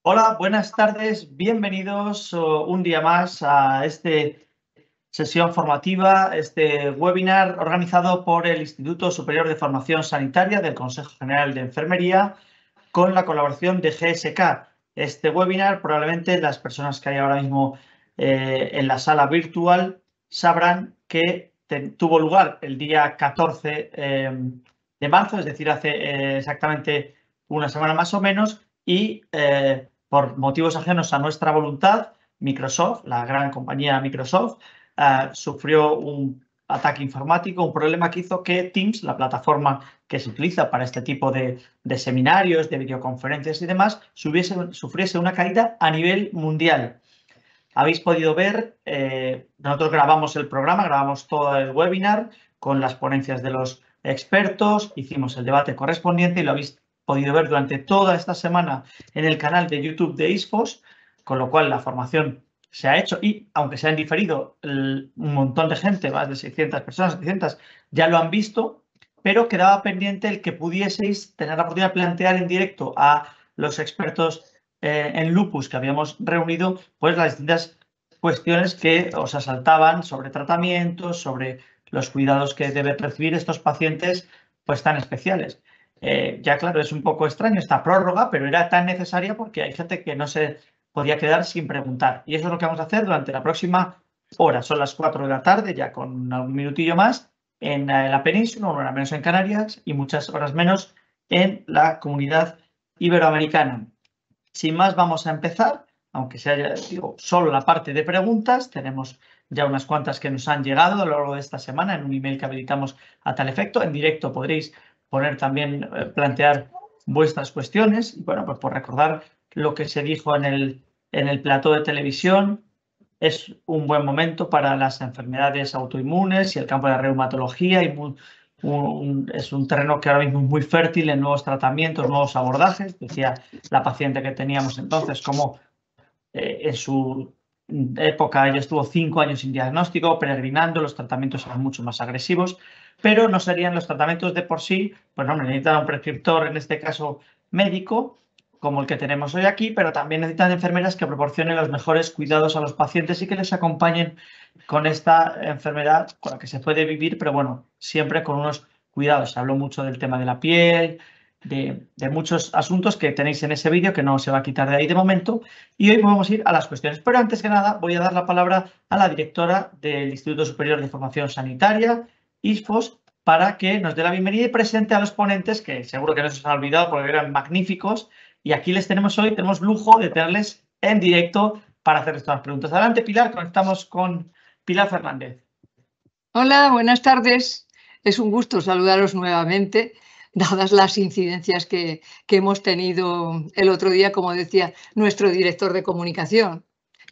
Hola, buenas tardes, bienvenidos un día más a esta sesión formativa, este webinar organizado por el Instituto Superior de Formación Sanitaria del Consejo General de Enfermería con la colaboración de GSK. Este webinar, probablemente las personas que hay ahora mismo en la sala virtual sabrán que tuvo lugar el día 14 de marzo, es decir, hace exactamente una semana más o menos, y por motivos ajenos a nuestra voluntad, Microsoft, la gran compañía Microsoft, sufrió un ataque informático, un problema que hizo que Teams, la plataforma que se utiliza para este tipo de seminarios, de videoconferencias y demás, sufriese una caída a nivel mundial. Habéis podido ver, nosotros grabamos el programa, grabamos todo el webinar con las ponencias de los expertos, hicimos el debate correspondiente y lo habéis podido ver durante toda esta semana en el canal de YouTube de ISFOS, con lo cual la formación se ha hecho y, aunque se han diferido, un montón de gente, más de 600 personas, 700, ya lo han visto, pero quedaba pendiente el que pudieseis tener la oportunidad de plantear en directo a los expertos en lupus que habíamos reunido, pues las distintas cuestiones que os asaltaban sobre tratamientos, sobre los cuidados que deben recibir estos pacientes pues tan especiales. Ya claro, es un poco extraño esta prórroga, pero era tan necesaria porque hay gente que no se podía quedar sin preguntar. Y eso es lo que vamos a hacer durante la próxima hora. Son las 4 de la tarde, ya con un minutillo más, en la península, una hora menos en Canarias y muchas horas menos en la comunidad iberoamericana. Sin más, vamos a empezar, aunque sea, digo, solo la parte de preguntas. Tenemos ya unas cuantas que nos han llegado a lo largo de esta semana en un email que habilitamos a tal efecto. En directo podréis poner también, plantear vuestras cuestiones. Y bueno, pues por recordar lo que se dijo en el plató de televisión, es un buen momento para las enfermedades autoinmunes y el campo de la reumatología y es un terreno que ahora mismo es muy fértil en nuevos tratamientos, nuevos abordajes. Decía la paciente que teníamos entonces como en su época ella estuvo 5 años sin diagnóstico, peregrinando, los tratamientos eran mucho más agresivos, pero no serían los tratamientos de por sí, pues no, necesitan un prescriptor, en este caso médico, como el que tenemos hoy aquí, pero también necesitan enfermeras que proporcionen los mejores cuidados a los pacientes y que les acompañen con esta enfermedad con la que se puede vivir, pero bueno, siempre con unos cuidados. Se habló mucho del tema de la piel, de muchos asuntos que tenéis en ese vídeo que no se va a quitar de ahí de momento. Y hoy vamos a ir a las cuestiones. Pero antes que nada voy a dar la palabra a la directora del Instituto Superior de Formación Sanitaria, ISFOS, para que nos dé la bienvenida y presente a los ponentes, que seguro que no se os han olvidado porque eran magníficos. Y aquí les tenemos hoy, tenemos lujo de tenerles en directo para hacer estas preguntas. Adelante, Pilar, conectamos con Pilar Fernández. Hola, buenas tardes. Es un gusto saludaros nuevamente, dadas las incidencias que hemos tenido el otro día, como decía nuestro director de comunicación.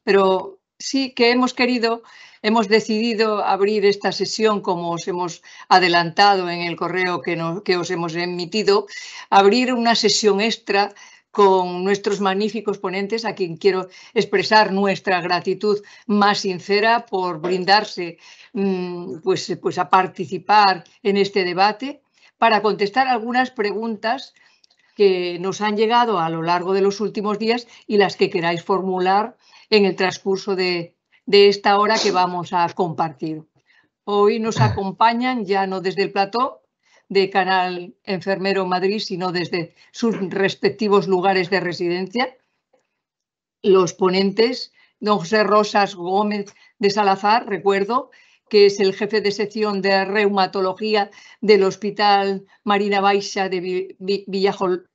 Pero sí que hemos decidido abrir esta sesión, como os hemos adelantado en el correo que os hemos emitido, abrir una sesión extra con nuestros magníficos ponentes, a quien quiero expresar nuestra gratitud más sincera por brindarse pues a participar en este debate para contestar algunas preguntas que nos han llegado a lo largo de los últimos días y las que queráis formular en el transcurso de esta hora que vamos a compartir. Hoy nos acompañan ya no desde el plató de Canal Enfermero Madrid, sino desde sus respectivos lugares de residencia, los ponentes, don José Rosas Gómez de Salazar, recuerdo, que es el jefe de sección de reumatología del Hospital Marina Baixa de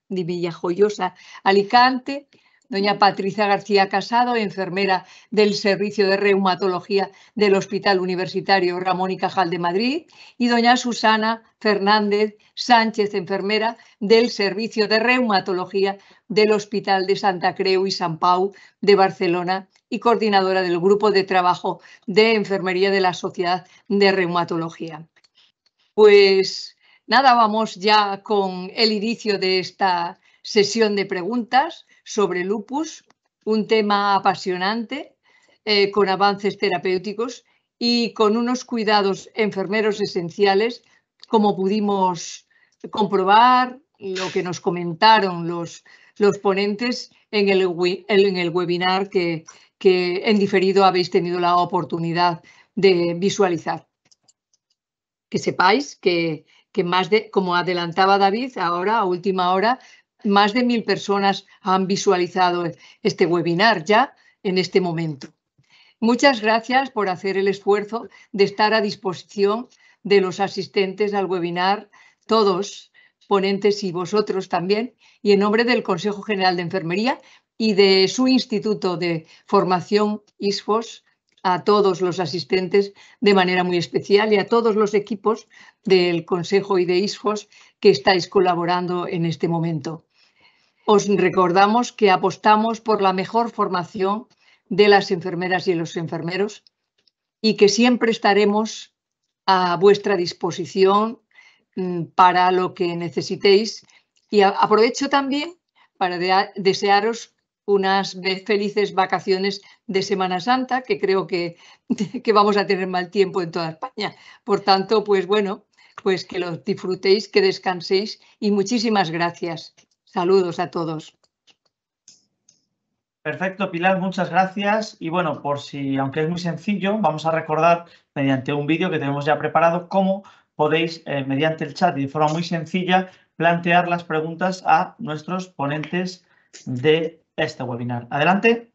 Villajoyosa, Alicante, doña Patricia García Casado, enfermera del Servicio de Reumatología del Hospital Universitario Ramón y Cajal de Madrid, y doña Susana Fernández Sánchez, enfermera del Servicio de Reumatología del Hospital de Santa Creu y Sant Pau de Barcelona y coordinadora del Grupo de Trabajo de Enfermería de la Sociedad de Reumatología. Pues nada, vamos ya con el inicio de esta sesión de preguntas sobre lupus, un tema apasionante, con avances terapéuticos y con unos cuidados enfermeros esenciales, como pudimos comprobar, lo que nos comentaron los ponentes, en el webinar que en diferido habéis tenido la oportunidad de visualizar. Que sepáis que como adelantaba David, ahora a última hora, más de 1000 personas han visualizado este webinar ya en este momento. Muchas gracias por hacer el esfuerzo de estar a disposición de los asistentes al webinar, todos ponentes y vosotros también, y en nombre del Consejo General de Enfermería y de su Instituto de Formación ISFOS, a todos los asistentes de manera muy especial y a todos los equipos del Consejo y de ISFOS que estáis colaborando en este momento. Os recordamos que apostamos por la mejor formación de las enfermeras y los enfermeros y que siempre estaremos a vuestra disposición para lo que necesitéis. Y aprovecho también para desearos unas felices vacaciones de Semana Santa, que creo que vamos a tener mal tiempo en toda España. Por tanto, pues bueno, pues que lo disfrutéis, que descanséis y muchísimas gracias. Saludos a todos. Perfecto, Pilar, muchas gracias. Y bueno, por si, aunque es muy sencillo, vamos a recordar mediante un vídeo que tenemos ya preparado cómo podéis, mediante el chat y de forma muy sencilla, plantear las preguntas a nuestros ponentes de este webinar. Adelante.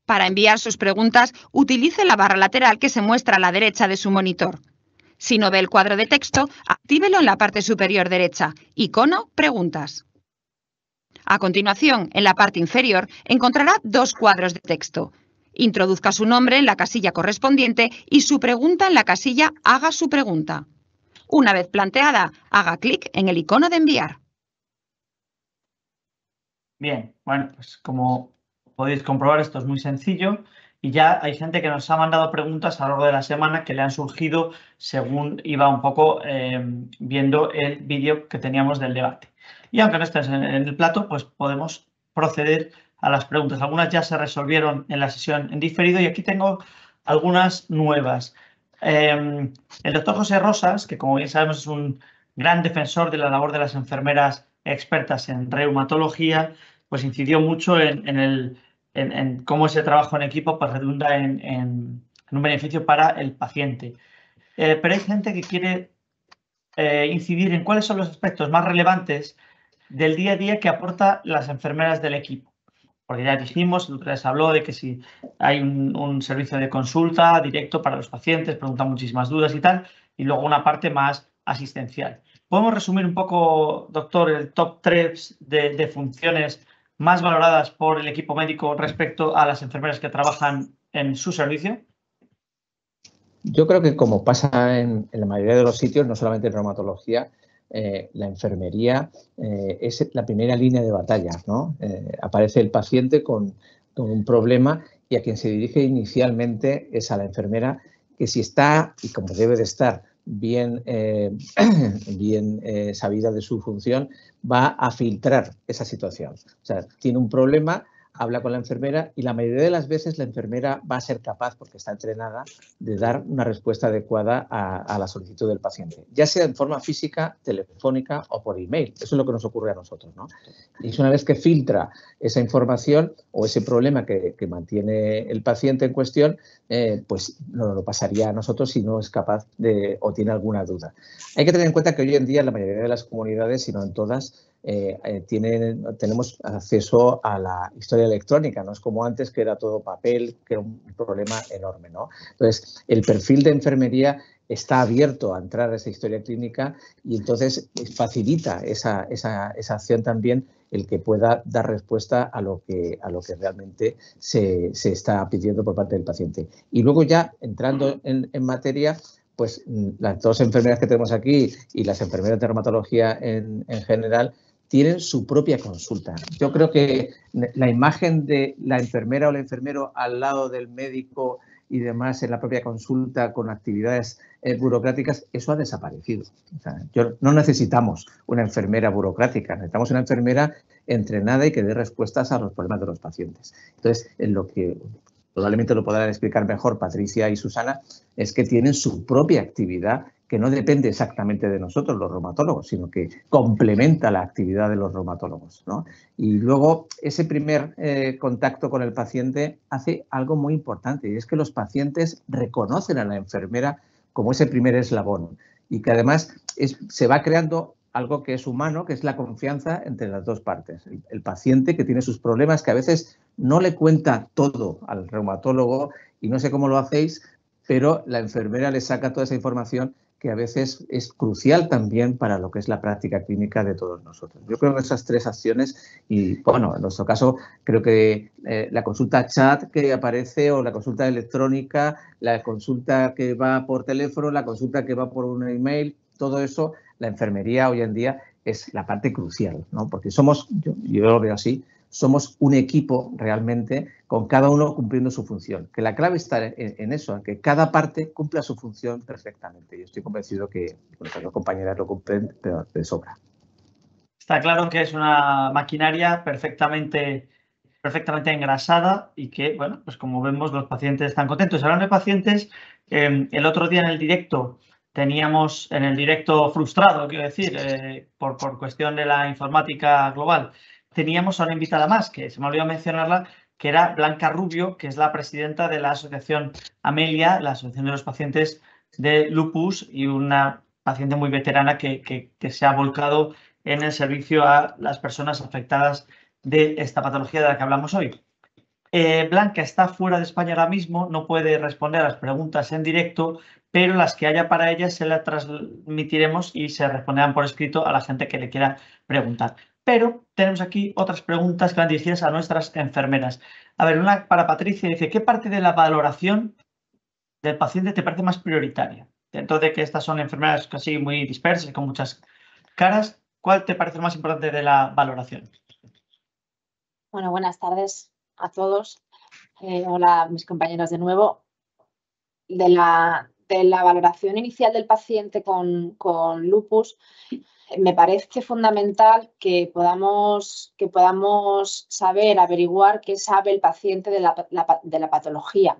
Para enviar sus preguntas, utilice la barra lateral que se muestra a la derecha de su monitor. Si no ve el cuadro de texto, actívelo en la parte superior derecha, icono Preguntas. A continuación, en la parte inferior, encontrará dos cuadros de texto. Introduzca su nombre en la casilla correspondiente y su pregunta en la casilla Haga su pregunta. Una vez planteada, haga clic en el icono de enviar. Bien, bueno, pues como podéis comprobar, esto es muy sencillo y ya hay gente que nos ha mandado preguntas a lo largo de la semana que le han surgido según iba un poco viendo el vídeo que teníamos del debate. Y aunque no estés en el plato, pues podemos proceder a las preguntas. Algunas ya se resolvieron en la sesión en diferido y aquí tengo algunas nuevas. El doctor José Rosas, que como bien sabemos es un gran defensor de la labor de las enfermeras expertas en reumatología, pues incidió mucho en cómo ese trabajo en equipo pues, redunda en un beneficio para el paciente. Pero hay gente que quiere incidir en cuáles son los aspectos más relevantes del día a día que aportan las enfermeras del equipo. Porque ya dijimos, les habló de que si hay un servicio de consulta directo para los pacientes, preguntan muchísimas dudas y tal, y luego una parte más asistencial. ¿Podemos resumir un poco, doctor, el top 3 de funciones más valoradas por el equipo médico respecto a las enfermeras que trabajan en su servicio? Yo creo que como pasa en la mayoría de los sitios, no solamente en reumatología, la enfermería es la primera línea de batalla, ¿no? Aparece el paciente con un problema y a quien se dirige inicialmente es a la enfermera, que si está, y como debe de estar, bien sabida de su función, va a filtrar esa situación. O sea, tiene un problema, habla con la enfermera y la mayoría de las veces la enfermera va a ser capaz, porque está entrenada, de dar una respuesta adecuada a la solicitud del paciente, ya sea en forma física, telefónica o por email. Eso es lo que nos ocurre a nosotros, ¿no? Y una vez que filtra esa información o ese problema que mantiene el paciente en cuestión, pues no lo pasaría a nosotros si no es capaz de o tiene alguna duda. Hay que tener en cuenta que hoy en día la mayoría de las comunidades, si no en todas, tenemos acceso a la historia electrónica, no es como antes que era todo papel, que era un problema enorme, ¿no? Entonces, el perfil de enfermería está abierto a entrar a esa historia clínica y entonces facilita esa acción también el que pueda dar respuesta a lo que realmente se está pidiendo por parte del paciente. Y luego ya entrando en materia, pues las dos enfermeras que tenemos aquí y las enfermeras de dermatología en general tienen su propia consulta. Yo creo que la imagen de la enfermera o el enfermero al lado del médico y demás en la propia consulta con actividades burocráticas, eso ha desaparecido. O sea, no necesitamos una enfermera burocrática, necesitamos una enfermera entrenada y que dé respuestas a los problemas de los pacientes. Entonces, en lo que probablemente lo podrán explicar mejor Patricia y Susana, es que tienen su propia actividad que no depende exactamente de nosotros, los reumatólogos, sino que complementa la actividad de los reumatólogos, ¿no? Y luego ese primer contacto con el paciente hace algo muy importante, y es que los pacientes reconocen a la enfermera como ese primer eslabón y que además se va creando algo que es humano, que es la confianza entre las dos partes. El paciente que tiene sus problemas, que a veces no le cuenta todo al reumatólogo y no sé cómo lo hacéis, pero la enfermera le saca toda esa información que a veces es crucial también para lo que es la práctica clínica de todos nosotros. Yo creo que esas tres acciones, y bueno, en nuestro caso creo que la consulta chat que aparece o la consulta electrónica, la consulta que va por teléfono, la consulta que va por un email, todo eso, la enfermería hoy en día es la parte crucial, ¿no? Porque somos, yo lo veo así, somos un equipo realmente con cada uno cumpliendo su función. Que la clave está en eso, en que cada parte cumpla su función perfectamente. Y estoy convencido que nuestras compañeras lo cumplen de sobra. Está claro que es una maquinaria perfectamente engrasada y que, bueno, pues como vemos, los pacientes están contentos. Hablando de pacientes, el otro día en el directo teníamos, en el directo frustrado, quiero decir, por cuestión de la informática global, teníamos a una invitada más, que se me olvidó mencionarla, que era Blanca Rubio, que es la presidenta de la asociación Amelia, la asociación de los pacientes de lupus, y una paciente muy veterana que se ha volcado en el servicio a las personas afectadas de esta patología de la que hablamos hoy. Blanca está fuera de España ahora mismo, no puede responder a las preguntas en directo, pero las que haya para ella se las transmitiremos y se responderán por escrito a la gente que le quiera preguntar. Pero tenemos aquí otras preguntas que van dirigidas a nuestras enfermeras. A ver, una para Patricia, dice, ¿qué parte de la valoración del paciente te parece más prioritaria? Dentro de que estas son enfermeras casi muy dispersas, con muchas caras, ¿cuál te parece más importante de la valoración? Bueno, buenas tardes a todos. Hola, mis compañeros de nuevo. De la valoración inicial del paciente con lupus, me parece fundamental que podamos saber, averiguar qué sabe el paciente de la patología.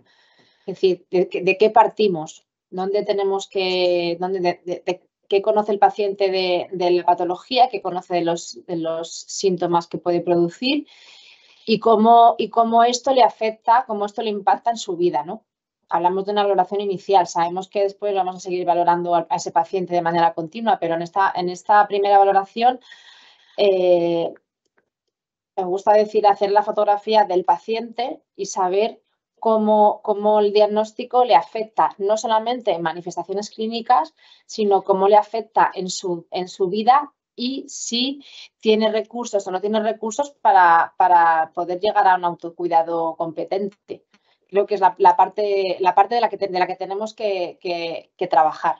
Es decir, de qué partimos, dónde tenemos que, qué conoce el paciente de la patología, qué conoce de los síntomas que puede producir y cómo esto le afecta, cómo esto le impacta en su vida, ¿no? Hablamos de una valoración inicial, sabemos que después vamos a seguir valorando a ese paciente de manera continua, pero en esta primera valoración me gusta decir hacer la fotografía del paciente y saber cómo el diagnóstico le afecta no solamente en manifestaciones clínicas, sino cómo le afecta en su vida y si tiene recursos o no tiene recursos para poder llegar a un autocuidado competente. Creo que es la parte de la que tenemos que trabajar.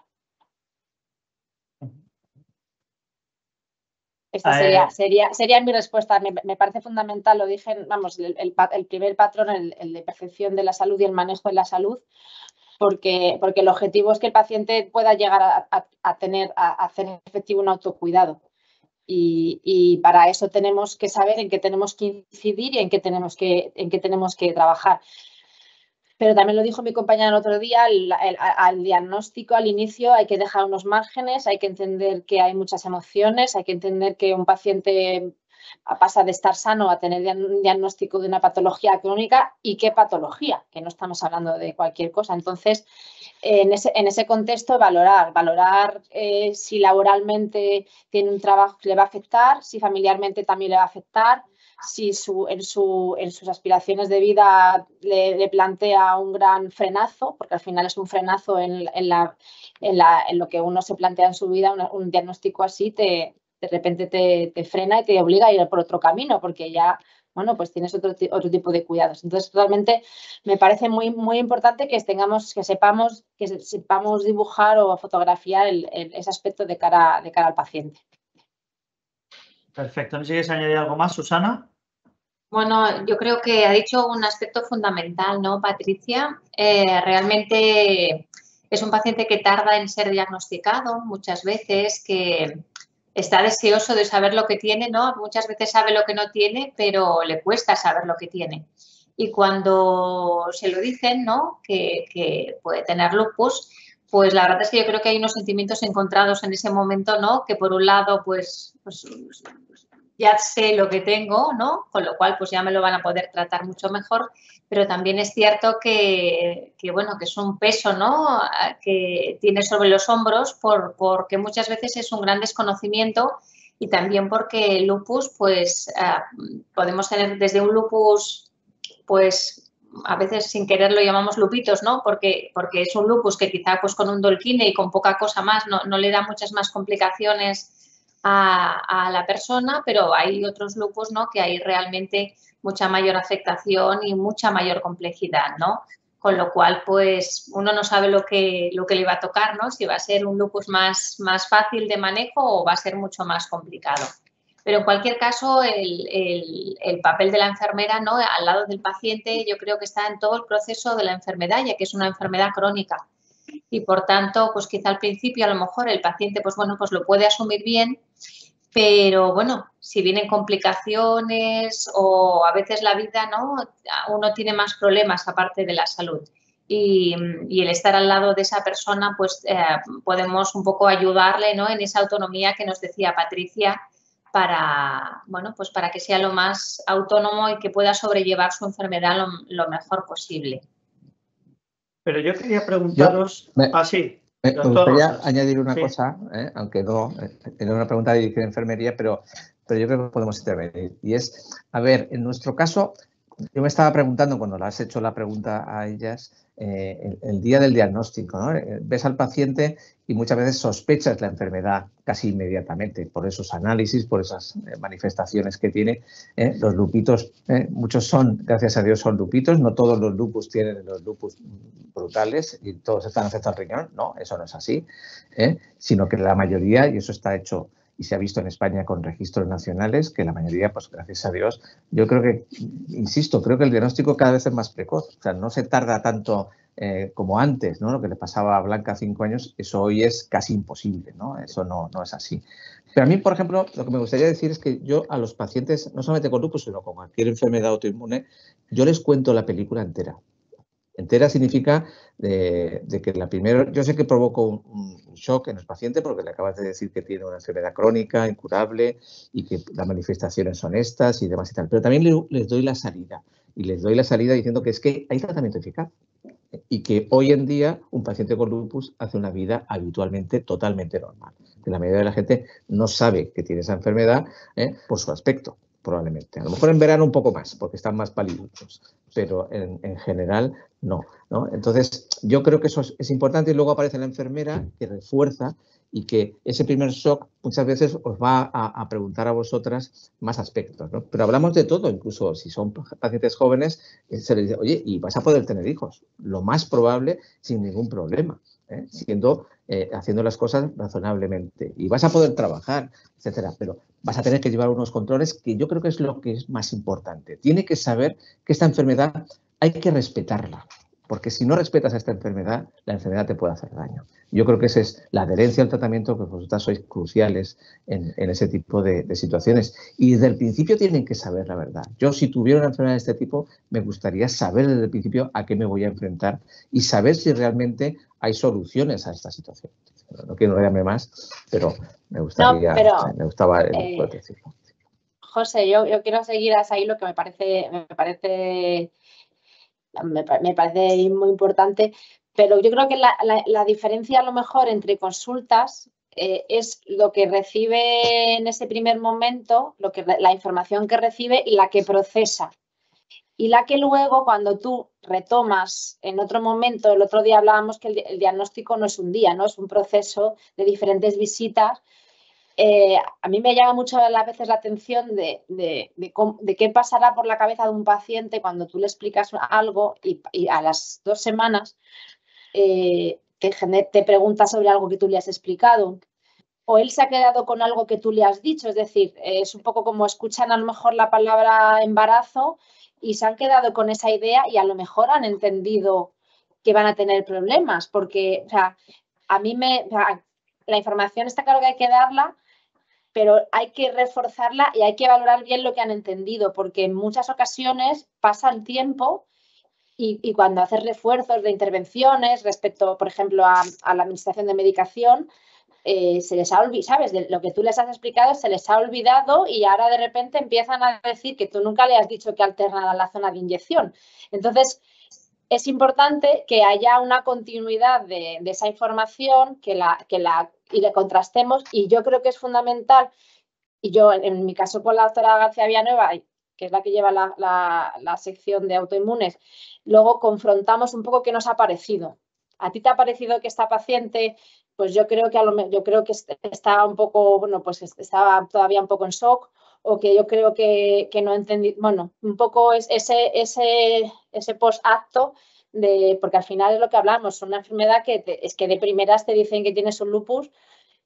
Esta sería mi respuesta. Me parece fundamental, lo dije, vamos, el primer patrón, el de percepción de la salud y el manejo de la salud, porque el objetivo es que el paciente pueda llegar a hacer efectivo un autocuidado. Y para eso tenemos que saber en qué tenemos que incidir y en qué tenemos que trabajar. Pero también lo dijo mi compañera el otro día, al diagnóstico, al inicio, hay que dejar unos márgenes, hay que entender que hay muchas emociones, hay que entender que un paciente pasa de estar sano a tener un diagnóstico de una patología crónica y qué patología, que no estamos hablando de cualquier cosa. Entonces, en ese contexto, valorar si laboralmente tiene un trabajo que le va a afectar, si familiarmente también le va a afectar, si en sus aspiraciones de vida le plantea un gran frenazo, porque al final es un frenazo en lo que uno se plantea en su vida, un diagnóstico así de repente te frena y te obliga a ir por otro camino, porque ya, bueno, pues tienes otro tipo de cuidados. Entonces, realmente me parece muy, muy importante que sepamos dibujar o fotografiar ese aspecto de cara al paciente. Perfecto. ¿No quieres añadir algo más, Susana? Bueno, yo creo que ha dicho un aspecto fundamental, ¿no, Patricia? Realmente es un paciente que tarda en ser diagnosticado muchas veces, que está deseoso de saber lo que tiene, ¿no? Muchas veces sabe lo que no tiene, pero le cuesta saber lo que tiene. Y cuando se lo dicen, ¿no?, que puede tener lupus, pues la verdad es que yo creo que hay unos sentimientos encontrados en ese momento, ¿no? Que por un lado, pues ya sé lo que tengo, ¿no? Con lo cual, pues ya me lo van a poder tratar mucho mejor, pero también es cierto bueno, que es un peso, ¿no? Que tiene sobre los hombros porque muchas veces es un gran desconocimiento y también porque el lupus, pues podemos tener desde un lupus, pues a veces sin querer lo llamamos lupitos, ¿no? Porque es un lupus que quizá pues con un Dolquine y con poca cosa más no le da muchas más complicaciones a la persona, pero hay otros lupus, ¿no? Que hay realmente mucha mayor afectación y mucha mayor complejidad, ¿no? Con lo cual, pues uno no sabe lo que le va a tocar, ¿no? Si va a ser un lupus más fácil de manejo o va a ser mucho más complicado. Pero en cualquier caso, el papel de la enfermera, ¿no? Al lado del paciente, yo creo que está en todo el proceso de la enfermedad, ya que es una enfermedad crónica. Y por tanto, pues quizá al principio a lo mejor el paciente, pues bueno, pues lo puede asumir bien, pero bueno, si vienen complicaciones o a veces la vida, ¿no? Uno tiene más problemas aparte de la salud. Y el estar al lado de esa persona, pues podemos un poco ayudarle, ¿no? En esa autonomía que nos decía Patricia, para, bueno, pues para que sea lo más autónomo y que pueda sobrellevar su enfermedad lo mejor posible. Pero yo quería preguntaros... Me gustaría añadir una cosa, aunque no, era una pregunta dirigida a enfermería, pero yo creo que podemos intervenir. Y es, a ver, en nuestro caso, yo me estaba preguntando cuando le has hecho la pregunta a ellas, el día del diagnóstico, ¿no? Ves al paciente y muchas veces sospechas la enfermedad casi inmediatamente por esos análisis, por esas manifestaciones que tiene. Los lupitos, muchos son, gracias a Dios, son lupitos. No todos los lupus tienen los lupus brutales y todos están afectados al riñón. No, eso no es así. Sino que la mayoría, y eso está hecho y se ha visto en España con registros nacionales, que la mayoría, pues gracias a Dios, yo creo que, insisto, creo que el diagnóstico cada vez es más precoz. O sea, no se tarda tanto como antes, ¿no? Lo que le pasaba a Blanca a 5 años, eso hoy es casi imposible, ¿no? Eso no es así. Pero a mí, por ejemplo, lo que me gustaría decir es que yo a los pacientes, no solamente con lupus, sino con cualquier enfermedad autoinmune, yo les cuento la película entera. Entera significa de que la primera, yo sé que provoco un shock en el paciente porque le acabas de decir que tiene una enfermedad crónica, incurable y que las manifestaciones son estas y demás y tal, pero también les doy la salida y les doy la salida diciendo que es que hay tratamiento eficaz y que hoy en día un paciente con lupus hace una vida habitualmente totalmente normal. Que la mayoría de la gente no sabe que tiene esa enfermedad por su aspecto, probablemente. A lo mejor en verano un poco más, porque están más pálidos, pero en general no. Entonces, yo creo que eso es importante y luego aparece la enfermera que refuerza y que ese primer shock muchas veces os va a preguntar a vosotras más aspectos, ¿no? Pero hablamos de todo, incluso si son pacientes jóvenes, se les dice, oye, ¿y vas a poder tener hijos? Lo más probable, sin ningún problema, haciendo las cosas razonablemente. Y vas a poder trabajar, etcétera, pero vas a tener que llevar unos controles que yo creo que es lo que es más importante. Tiene que saber que esta enfermedad hay que respetarla, porque si no respetas a esta enfermedad, la enfermedad te puede hacer daño. Yo creo que esa es la adherencia al tratamiento, que vosotras sois cruciales en ese tipo de situaciones. Y desde el principio tienen que saber la verdad. Yo, si tuviera una enfermedad de este tipo, me gustaría saber desde el principio a qué me voy a enfrentar y saber si realmente hay soluciones a esta situación. No quiero enrollarme más, pero me gustaría, me gustaba poder decirlo. José, yo quiero seguir hasta ahí lo que me parece muy importante, pero yo creo que la diferencia a lo mejor entre consultas es lo que recibe en ese primer momento, la información que recibe y la que procesa. Y la que luego, cuando tú retomas en otro momento, el otro día hablábamos que el diagnóstico no es un día, ¿no? Es un proceso de diferentes visitas. A mí me llama mucho a veces la atención de qué pasará por la cabeza de un paciente cuando tú le explicas algo y a las 2 semanas te pregunta sobre algo que tú le has explicado. O él se ha quedado con algo que tú le has dicho. Es decir, es un poco como escuchan a lo mejor la palabra embarazo y se han quedado con esa idea y a lo mejor han entendido que van a tener problemas. Porque, o sea, la información está claro que hay que darla, pero hay que reforzarla y hay que valorar bien lo que han entendido, porque en muchas ocasiones pasa el tiempo y cuando haces refuerzos de intervenciones respecto, por ejemplo, a la administración de medicación, se les ha olvidado, ¿sabes? De lo que tú les has explicado se les ha olvidado y ahora de repente empiezan a decir que tú nunca le has dicho que alternara la zona de inyección. Entonces, es importante que haya una continuidad de esa información, y le contrastemos, y yo creo que es fundamental, y yo en mi caso con la doctora García Villanueva, que es la que lleva la sección de autoinmunes, luego confrontamos un poco qué nos ha parecido. ¿A ti te ha parecido que esta paciente, pues yo creo que está un poco, bueno, pues estaba todavía un poco en shock, o que yo creo que no entendí, bueno, un poco ese post-acto, porque al final es lo que hablamos, una enfermedad que es que de primeras te dicen que tienes un lupus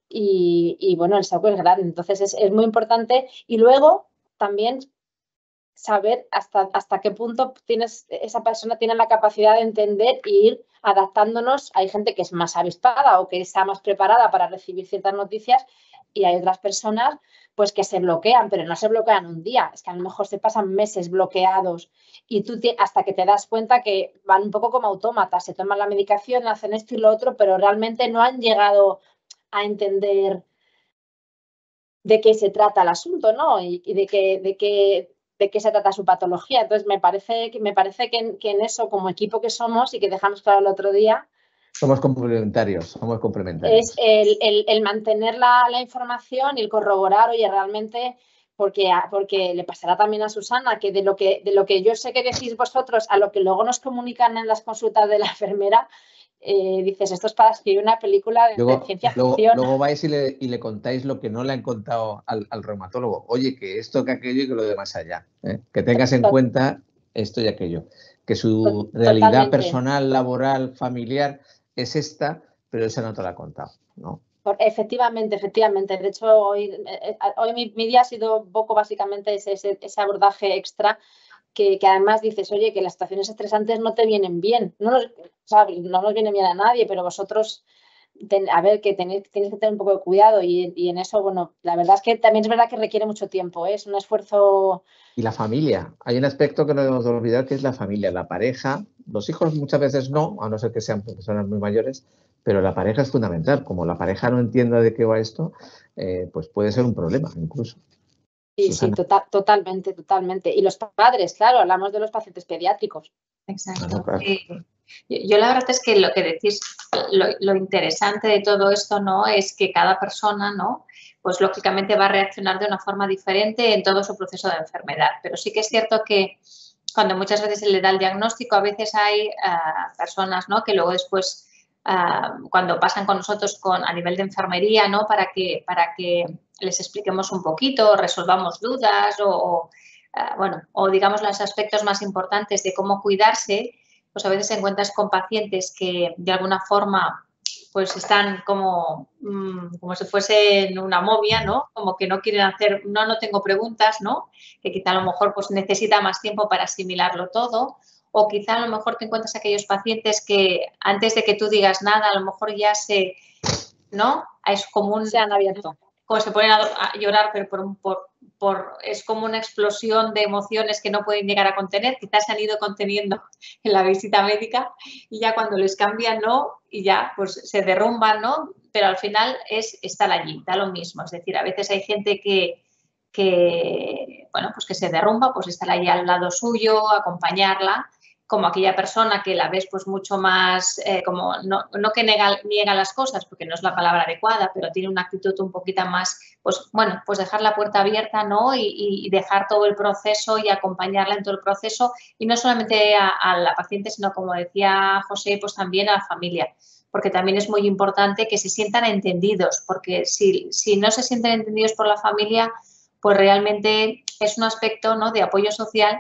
y bueno, el shock es grande, entonces es muy importante. Y luego también saber hasta qué punto esa persona tiene la capacidad de entender e ir adaptándonos. Hay gente que es más avispada o que está más preparada para recibir ciertas noticias y hay otras personas pues que se bloquean, pero no se bloquean un día, es que a lo mejor se pasan meses bloqueados y tú hasta que te das cuenta que van un poco como autómatas, se toman la medicación, hacen esto y lo otro, pero realmente no han llegado a entender de qué se trata el asunto, ¿no? Y de qué se trata su patología. Entonces, me parece que en eso, como equipo que somos y que dejamos claro el otro día, somos complementarios. Es el mantener la información y el corroborar, oye, realmente, porque le pasará también a Susana, que de lo que yo sé que decís vosotros a lo que luego nos comunican en las consultas de la enfermera, dices, esto es para escribir una película de ciencia ficción. Luego vais y le contáis lo que no le han contado al reumatólogo. Oye, que esto, que aquello y que lo de más allá. Que tengas en cuenta esto y aquello. Que su realidad personal, laboral, familiar es esta, pero esa no te la ha contado, ¿no? Efectivamente. De hecho, hoy mi día ha sido un poco básicamente ese abordaje extra que además dices, oye, que las situaciones estresantes no te vienen bien. No nos viene bien a nadie, pero vosotros, a ver, que tienes que tener un poco de cuidado y en eso, bueno, la verdad es que también es verdad que requiere mucho tiempo, ¿eh? Es un esfuerzo. Y la familia. Hay un aspecto que no debemos olvidar, que es la familia, la pareja. Los hijos muchas veces no, a no ser que sean personas muy mayores, pero la pareja es fundamental. Como la pareja no entienda de qué va esto, pues puede ser un problema incluso. Sí, totalmente. Y los padres, claro, hablamos de los pacientes pediátricos. Exacto. Claro. Yo la verdad es que lo que decís, lo interesante de todo esto, ¿no? Es que cada persona, ¿no? Pues lógicamente va a reaccionar de una forma diferente en todo su proceso de enfermedad. Pero sí que es cierto que cuando muchas veces se le da el diagnóstico, a veces hay personas, ¿no? Que luego después, cuando pasan con nosotros a nivel de enfermería, ¿no? Para que les expliquemos un poquito, resolvamos dudas o digamos los aspectos más importantes de cómo cuidarse, pues a veces te encuentras con pacientes que de alguna forma pues están como si fuesen una momia, ¿no? Como que no quieren hacer, no tengo preguntas, ¿no? Que quizá a lo mejor pues necesita más tiempo para asimilarlo todo, o quizá a lo mejor te encuentras aquellos pacientes que antes de que tú digas nada, a lo mejor ya ¿no? Es como se han abierto. Como se ponen a llorar, pero es como una explosión de emociones que no pueden llegar a contener. Quizás se han ido conteniendo en la visita médica y ya cuando les cambian, ¿no? Y ya pues se derrumban, ¿no? Pero al final es estar allí, da lo mismo. Es decir, a veces hay gente que se derrumba, pues estar allí al lado suyo, acompañarla, como aquella persona que la ves pues mucho más, como no que niega las cosas, porque no es la palabra adecuada, pero tiene una actitud un poquito más, pues dejar la puerta abierta, ¿no? Y dejar todo el proceso y acompañarla en todo el proceso, y no solamente a la paciente, sino como decía José, pues también a la familia, porque también es muy importante que se sientan entendidos, porque si no se sienten entendidos por la familia, pues realmente es un aspecto, ¿no? De apoyo social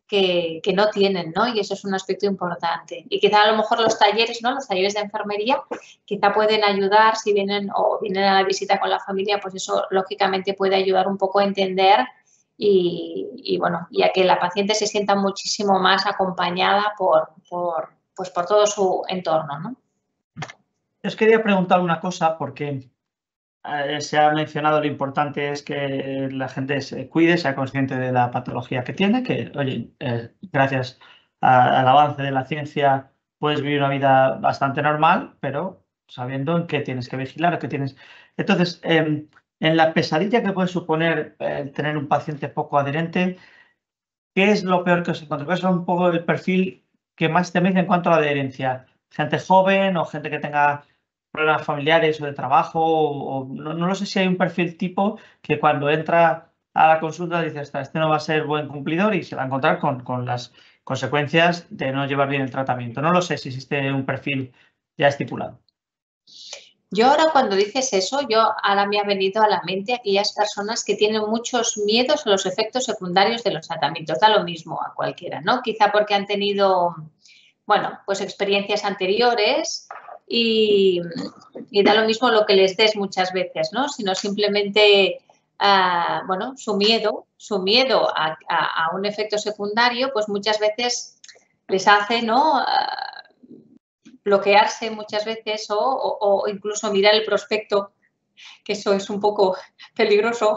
que no tienen, ¿no? Y eso es un aspecto importante. Y quizá a lo mejor los talleres, ¿no? Los talleres de enfermería, quizá pueden ayudar si vienen a la visita con la familia, pues eso lógicamente puede ayudar un poco a entender y a que la paciente se sienta muchísimo más acompañada por todo su entorno, ¿no? Os quería preguntar una cosa, porque se ha mencionado lo importante es que la gente se cuide, sea consciente de la patología que tiene, que, oye, gracias al avance de la ciencia puedes vivir una vida bastante normal, pero sabiendo en qué tienes que vigilar o qué tienes. Entonces, en la pesadilla que puede suponer tener un paciente poco adherente, ¿qué es lo peor que os encontráis? ¿Cuál es un poco el perfil que más teméis en cuanto a la adherencia? ¿Gente joven o gente que tenga problemas familiares o de trabajo? No lo sé si hay un perfil tipo que cuando entra a la consulta dice, este no va a ser buen cumplidor y se va a encontrar con las consecuencias de no llevar bien el tratamiento. No lo sé si existe un perfil ya estipulado. Yo ahora cuando dices eso, ahora me ha venido a la mente aquellas personas que tienen muchos miedos a los efectos secundarios de los tratamientos. Da lo mismo a cualquiera, ¿no? Quizá porque han tenido, bueno, pues experiencias anteriores y da lo mismo lo que les des muchas veces, ¿no? Sino simplemente, bueno, su miedo a un efecto secundario, pues muchas veces les hace, ¿no? Bloquearse muchas veces o incluso mirar el prospecto, que eso es un poco peligroso.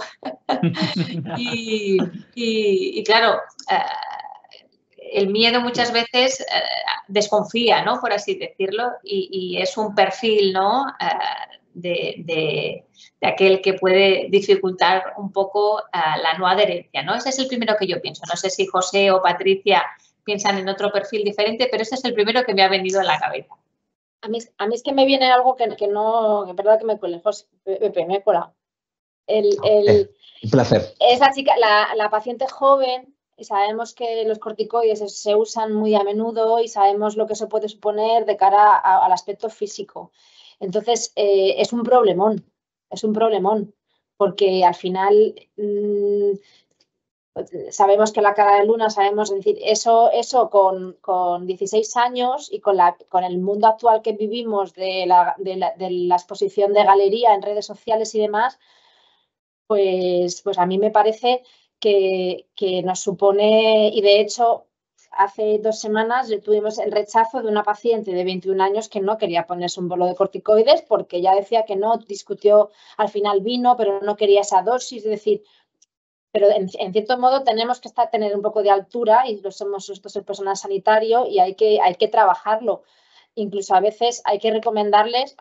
y claro, el miedo muchas veces desconfía, ¿no? Por así decirlo, y es un perfil, ¿no? De aquel que puede dificultar un poco la no adherencia, ¿no? Ese es el primero que yo pienso. No sé si José o Patricia piensan en otro perfil diferente, pero ese es el primero que me ha venido a la cabeza. A mí es que me viene algo que no, que verdad que me cuele, José, Pepe, me he colado. Un placer. Es la chica, la paciente joven, y sabemos que los corticoides se usan muy a menudo y sabemos lo que eso puede suponer de cara al aspecto físico. Entonces, es un problemón, porque al final sabemos que la cara de luna, sabemos, es decir, eso con 16 años y con el mundo actual que vivimos de la exposición de galería en redes sociales y demás, pues a mí me parece que nos supone, y de hecho hace 2 semanas tuvimos el rechazo de una paciente de 21 años que no quería ponerse un bolo de corticoides porque ella decía que no, discutió, al final vino, pero no quería esa dosis, es decir, pero en cierto modo tenemos que tener un poco de altura y lo somos nosotros el personal sanitario y hay que trabajarlo. Incluso a veces hay que recomendarles,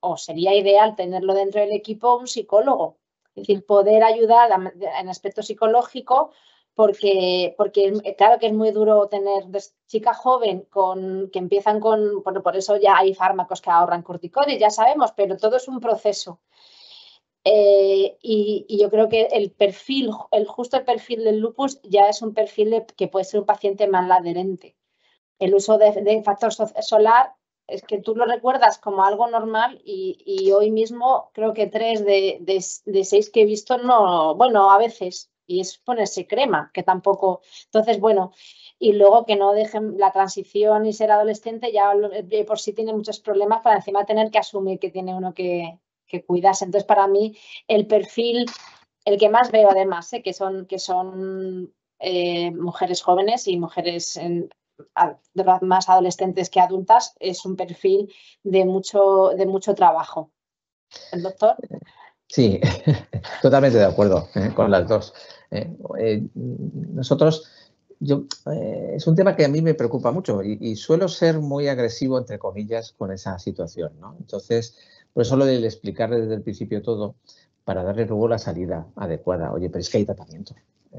o sería ideal tenerlo dentro del equipo, un psicólogo. Es decir, poder ayudar en aspecto psicológico porque claro que es muy duro tener chica joven que empiezan con, bueno, por eso ya hay fármacos que ahorran corticoides, ya sabemos, pero todo es un proceso. Y yo creo que el perfil del lupus ya es un perfil que puede ser un paciente mal adherente. El uso de factor solar es que tú lo recuerdas como algo normal y hoy mismo creo que 3 de 6 que he visto no, bueno, a veces, y es ponerse crema, que tampoco, entonces bueno, y luego que no dejen la transición y ser adolescente ya por sí tiene muchos problemas para encima tener que asumir que tiene uno que cuidarse. Entonces, para mí, el perfil, el que más veo además, que son mujeres jóvenes y mujeres más adolescentes que adultas, es un perfil de mucho trabajo. ¿El doctor? Sí, totalmente de acuerdo con las dos. Nosotros, es un tema que a mí me preocupa mucho y suelo ser muy agresivo, entre comillas, con esa situación, ¿no? Entonces, por eso lo de explicarle desde el principio todo, para darle luego la salida adecuada. Oye, pero es que hay tratamiento.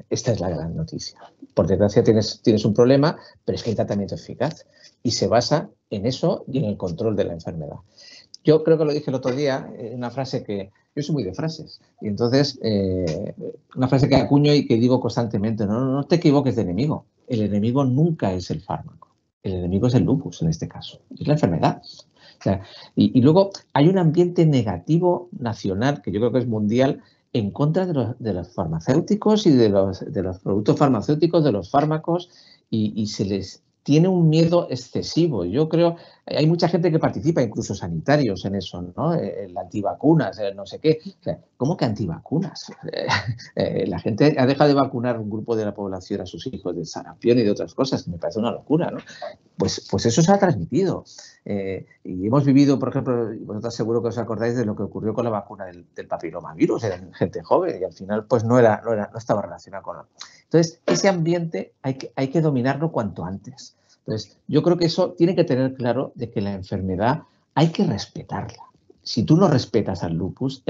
Esta es la gran noticia. Por desgracia tienes un problema, pero es que hay tratamiento eficaz y se basa en eso y en el control de la enfermedad. Yo creo que lo dije el otro día, una frase que... Yo soy muy de frases y entonces una frase que acuño y que digo constantemente, no te equivoques de enemigo. El enemigo nunca es el fármaco. El enemigo es el lupus en este caso, es la enfermedad. O sea, y luego hay un ambiente negativo nacional, que yo creo que es mundial, en contra de los farmacéuticos y de los productos farmacéuticos, de los fármacos, y se les tiene un miedo excesivo. Yo creo, hay mucha gente que participa, incluso sanitarios, en eso, ¿no? El antivacunas, el no sé qué. O sea, ¿cómo que antivacunas? La gente ha dejado de vacunar un grupo de la población a sus hijos de sarampión y de otras cosas, que me parece una locura, ¿no? Pues eso se ha transmitido. Y hemos vivido, por ejemplo, vosotros seguro que os acordáis de lo que ocurrió con la vacuna del papilomavirus, eran gente joven y al final pues no estaba relacionado con... Entonces, ese ambiente hay que dominarlo cuanto antes. Entonces, yo creo que eso tiene que tener claro de que la enfermedad hay que respetarla. Si tú no respetas el lupus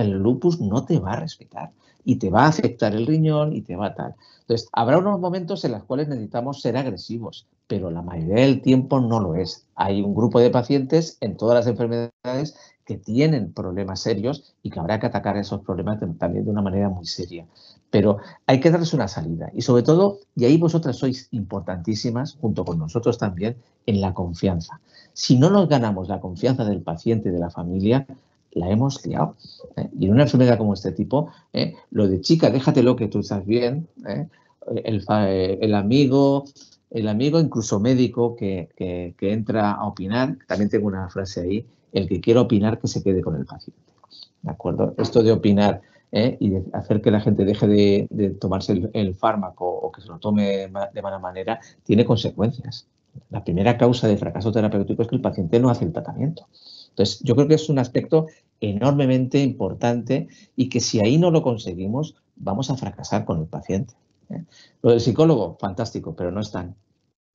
no te va a respetar y te va a afectar el riñón y te va a tal. Entonces, habrá unos momentos en los cuales necesitamos ser agresivos, pero la mayoría del tiempo no lo es. Hay un grupo de pacientes en todas las enfermedades que tienen problemas serios y que habrá que atacar esos problemas también de una manera muy seria. Pero hay que darles una salida y sobre todo, y ahí vosotras sois importantísimas, junto con nosotros también, en la confianza. Si no nos ganamos la confianza del paciente y de la familia, la hemos liado. Y en una enfermedad como este tipo, lo de chica, déjatelo que tú estás bien, el amigo, incluso médico que entra a opinar, también tengo una frase ahí, el que quiera opinar que se quede con el paciente. ¿De acuerdo? Esto de opinar y de hacer que la gente deje de tomarse el fármaco o que se lo tome de mala manera, tiene consecuencias. La primera causa de fracaso terapéutico es que el paciente no hace el tratamiento. Entonces, yo creo que es un aspecto enormemente importante y que si ahí no lo conseguimos, vamos a fracasar con el paciente. Lo del psicólogo, fantástico, pero no están,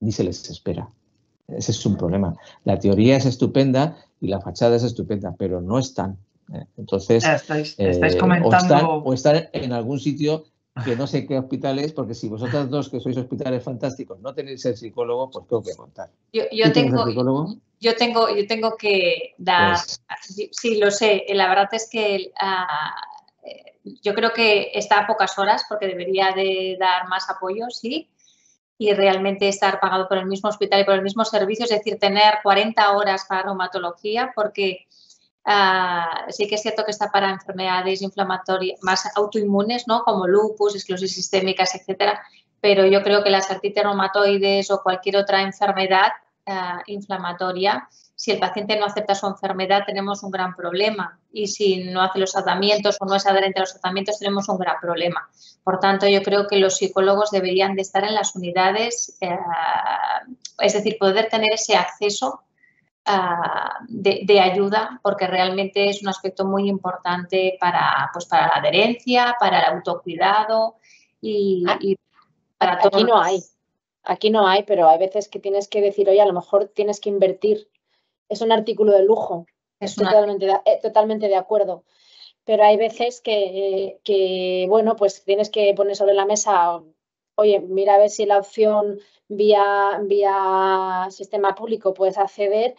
ni se les espera. Ese es un problema. La teoría es estupenda y la fachada es estupenda, pero no están. Entonces, estáis comentando... o están en algún sitio que no sé qué hospital es, porque si vosotras dos, que sois hospitales fantásticos, no tenéis el psicólogo, pues tengo que contar. Yo tengo que dar... Pues... Sí, lo sé. La verdad es que yo creo que está a pocas horas porque debería de dar más apoyo, sí, y realmente estar pagado por el mismo hospital y por el mismo servicio, es decir, tener 40 horas para reumatología, porque sí que es cierto que está para enfermedades inflamatorias más autoinmunes, ¿no? Como lupus, esclerosis sistémicas, etcétera, pero yo creo que las artritis reumatoides o cualquier otra enfermedad inflamatoria, si el paciente no acepta su enfermedad, tenemos un gran problema. Y si no hace los tratamientos o no es adherente a los tratamientos, tenemos un gran problema. Por tanto, yo creo que los psicólogos deberían de estar en las unidades, es decir, poder tener ese acceso de ayuda, porque realmente es un aspecto muy importante para la adherencia, para el autocuidado y para todo. Aquí no hay, pero hay veces que tienes que decir, oye, a lo mejor tienes que invertir. Es un artículo de lujo, totalmente de acuerdo. Pero hay veces que, bueno, pues tienes que poner sobre la mesa, oye, mira a ver si la opción vía sistema público puedes acceder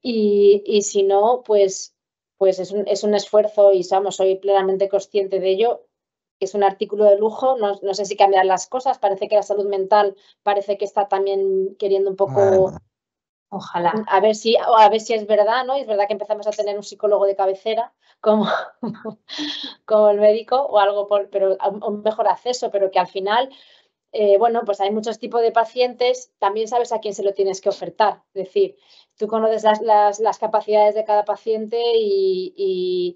y si no, pues es un esfuerzo y soy plenamente consciente de ello. Es un artículo de lujo, no sé si cambian las cosas, parece que la salud mental parece que está también queriendo un poco... Ojalá. A ver si es verdad, ¿no? Es verdad que empezamos a tener un psicólogo de cabecera como el médico o algo, pero un mejor acceso, pero que al final, bueno, pues hay muchos tipos de pacientes, también sabes a quién se lo tienes que ofertar. Es decir, tú conoces las capacidades de cada paciente y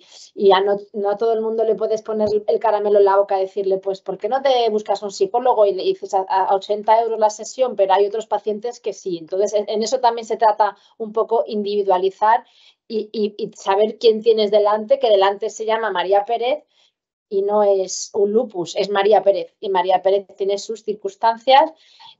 no a todo el mundo le puedes poner el caramelo en la boca y decirle, pues, ¿por qué no te buscas un psicólogo y le dices a 80 euros la sesión? Pero hay otros pacientes que sí. Entonces, en eso también se trata un poco individualizar y saber quién tienes delante, que delante se llama María Pérez y no es un lupus, es María Pérez. Y María Pérez tiene sus circunstancias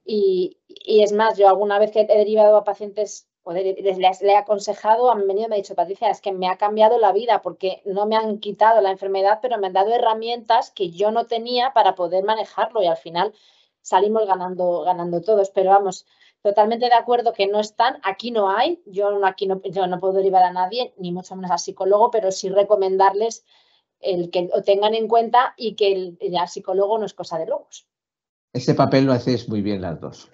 y es más, yo alguna vez que he derivado a pacientes o le he aconsejado, han venido y me han dicho, Patricia, es que me ha cambiado la vida porque no me han quitado la enfermedad, pero me han dado herramientas que yo no tenía para poder manejarlo y al final salimos ganando todos. Pero vamos, totalmente de acuerdo que no están, aquí no hay, yo no puedo derivar a nadie, ni mucho menos al psicólogo, pero sí recomendarles el que lo tengan en cuenta y que el psicólogo no es cosa de locos. Ese papel lo hacéis muy bien las dos.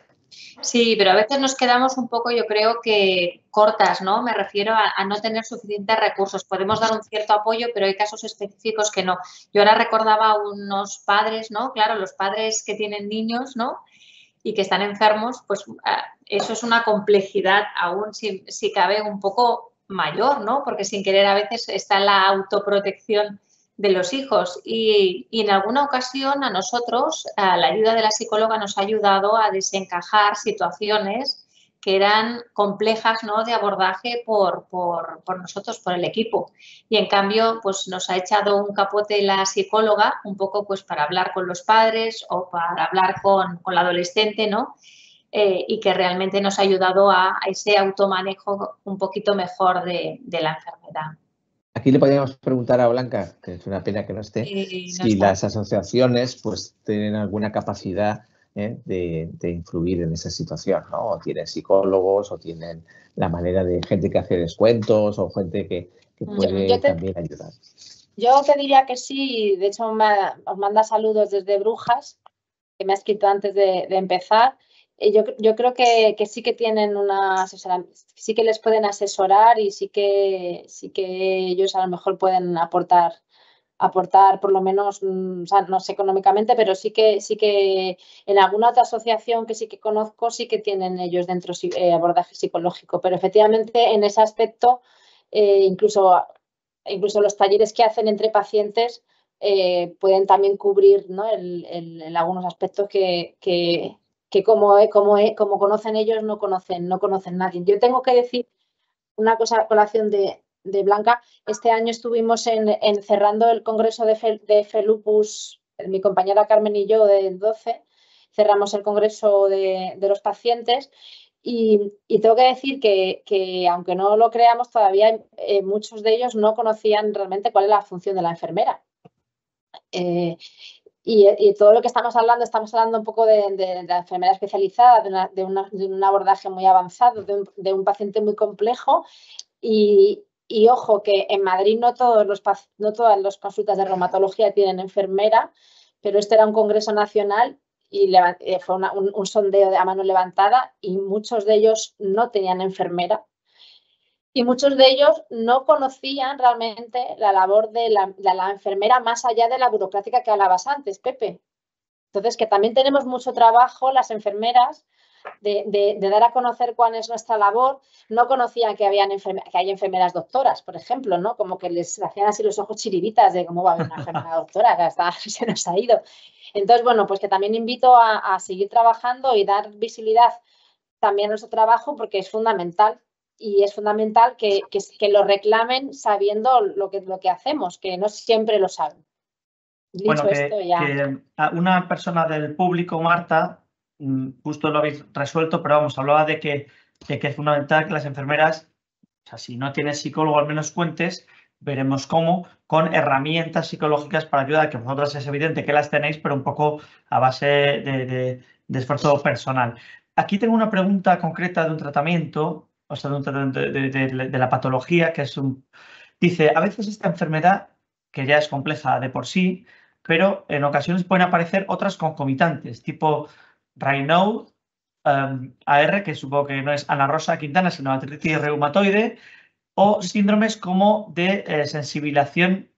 Sí, pero a veces nos quedamos un poco, yo creo que cortas, ¿no? Me refiero a no tener suficientes recursos. Podemos dar un cierto apoyo, pero hay casos específicos que no. Yo ahora recordaba a unos padres, ¿no? Claro, los padres que tienen niños, ¿no? Y que están enfermos, pues eso es una complejidad aún si cabe un poco mayor, ¿no? Porque sin querer a veces está la autoprotección de los hijos y en alguna ocasión a nosotros la ayuda de la psicóloga nos ha ayudado a desencajar situaciones que eran complejas, ¿no? De abordaje por nosotros, por el equipo. Y en cambio, pues nos ha echado un capote la psicóloga un poco pues para hablar con los padres o para hablar con la adolescente, ¿no? y que realmente nos ha ayudado a ese automanejo un poquito mejor de la enfermedad. Aquí le podríamos preguntar a Blanca, que es una pena que no esté, si las asociaciones pues tienen alguna capacidad de influir en esa situación, ¿no? O tienen psicólogos, o tienen la manera de gente que hace descuentos, o gente que puede también ayudar. Yo te diría que sí. De hecho, os manda saludos desde Brujas, que me ha escrito antes de empezar. Yo creo que sí que tienen sí que les pueden asesorar y sí que ellos a lo mejor pueden aportar por lo menos, o sea, no sé económicamente, pero sí que en alguna otra asociación que sí que conozco, sí que tienen ellos dentro abordaje psicológico. Pero efectivamente en ese aspecto, incluso los talleres que hacen entre pacientes pueden también cubrir, ¿no? en algunos aspectos que como conocen ellos no conocen nadie. Yo tengo que decir una cosa a colación de Blanca. Este año estuvimos cerrando el congreso de FELUPUS, mi compañera Carmen y yo, del 12, cerramos el congreso de los pacientes y tengo que decir que aunque no lo creamos, todavía muchos de ellos no conocían realmente cuál es la función de la enfermera. Y todo lo que estamos hablando un poco de la enfermera especializada, de un abordaje muy avanzado, de un paciente muy complejo. Y ojo, que en Madrid no todas las consultas de reumatología tienen enfermera, pero este era un congreso nacional y fue un sondeo a mano levantada y muchos de ellos no tenían enfermera. Y muchos de ellos no conocían realmente la labor de la enfermera más allá de la burocrática que hablabas antes, Pepe. Entonces, que también tenemos mucho trabajo las enfermeras de dar a conocer cuál es nuestra labor. No conocían que hay enfermeras doctoras, por ejemplo, ¿no? Como que les hacían así los ojos chiribitas de cómo va a haber una enfermera doctora, que hasta se nos ha ido. Entonces, bueno, pues que también invito a seguir trabajando y dar visibilidad también a nuestro trabajo, porque es fundamental. Y es fundamental que lo reclamen sabiendo lo que hacemos, que no siempre lo saben. Bueno, que una persona del público, Marta, justo lo habéis resuelto, pero vamos, hablaba de que es fundamental que las enfermeras, o sea, si no tienes psicólogo, al menos cuentes, veremos cómo, con herramientas psicológicas para ayudar, que vosotras es evidente que las tenéis, pero un poco a base de esfuerzo personal. Aquí tengo una pregunta concreta de un tratamiento, o sea, de la patología, que es dice, a veces esta enfermedad, que ya es compleja de por sí, pero en ocasiones pueden aparecer otras concomitantes, tipo Raynaud, AR, que supongo que no es Ana Rosa Quintana, sino artritis reumatoide, o síndromes como de sensibilización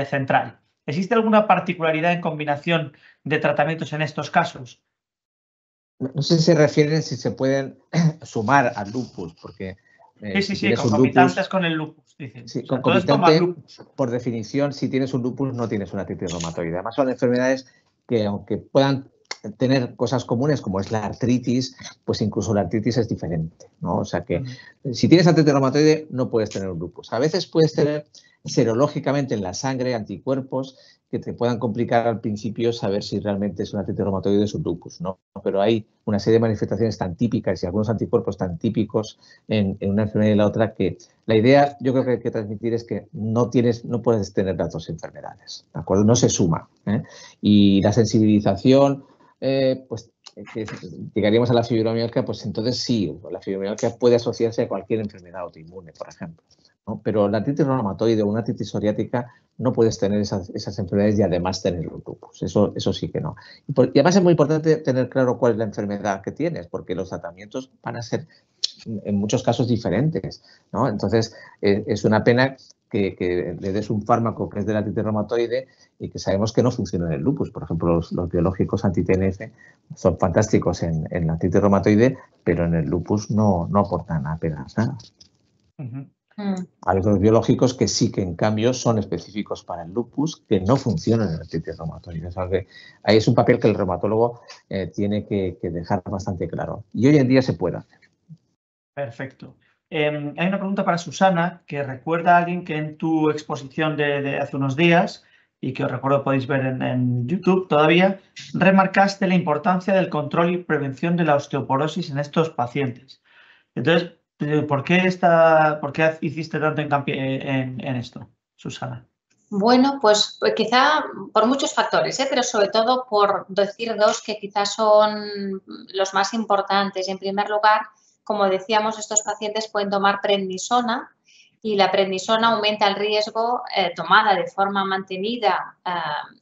central. ¿Existe alguna particularidad en combinación de tratamientos en estos casos? No sé si se refieren si se pueden sumar al lupus, porque sí, concomitantes con el lupus, dicen. Sí, concomitante, por definición, si tienes un lupus no tienes una artritis reumatoide. Además, son enfermedades que, aunque puedan tener cosas comunes como es la artritis, pues incluso la artritis es diferente, ¿no? O sea que si tienes artritis reumatoide no puedes tener un lupus. A veces puedes tener serológicamente en la sangre anticuerpos que te puedan complicar al principio saber si realmente es una artritis reumatoide o es un lupus, ¿no? Pero hay una serie de manifestaciones tan típicas y algunos anticuerpos tan típicos en una enfermedad y la otra que la idea, yo creo que hay que transmitir es que no puedes tener las dos enfermedades, ¿de acuerdo? No se suma, ¿eh? Y la sensibilización, pues que llegaríamos a la fibromialgia, pues entonces sí, la fibromialgia puede asociarse a cualquier enfermedad autoinmune, por ejemplo, ¿no? Pero la artritis reumatoide o una artritis psoriática no puedes tener esas enfermedades y además tener los lupus. Eso sí que no. Y además es muy importante tener claro cuál es la enfermedad que tienes, porque los tratamientos van a ser en muchos casos diferentes, ¿no? Entonces, es una pena que le des un fármaco que es de la artritis reumatoide y que sabemos que no funciona en el lupus. Por ejemplo, los biológicos anti-TNF son fantásticos en la artritis reumatoide, pero en el lupus no aportan apenas nada. Hay otros biológicos que sí que en cambio son específicos para el lupus que no funcionan en la artritis reumatoide. O sea, que ahí es un papel que el reumatólogo tiene que dejar bastante claro. Y hoy en día se puede hacer. Perfecto. Hay una pregunta para Susana que recuerda a alguien que en tu exposición de hace unos días y que os recuerdo podéis ver en YouTube todavía, remarcaste la importancia del control y prevención de la osteoporosis en estos pacientes. Entonces, ¿por qué hiciste tanto hincapié en esto, Susana? Bueno, pues quizá por muchos factores, pero sobre todo por decir dos que quizás son los más importantes. En primer lugar, como decíamos, estos pacientes pueden tomar prednisona y la prednisona aumenta el riesgo tomada de forma mantenida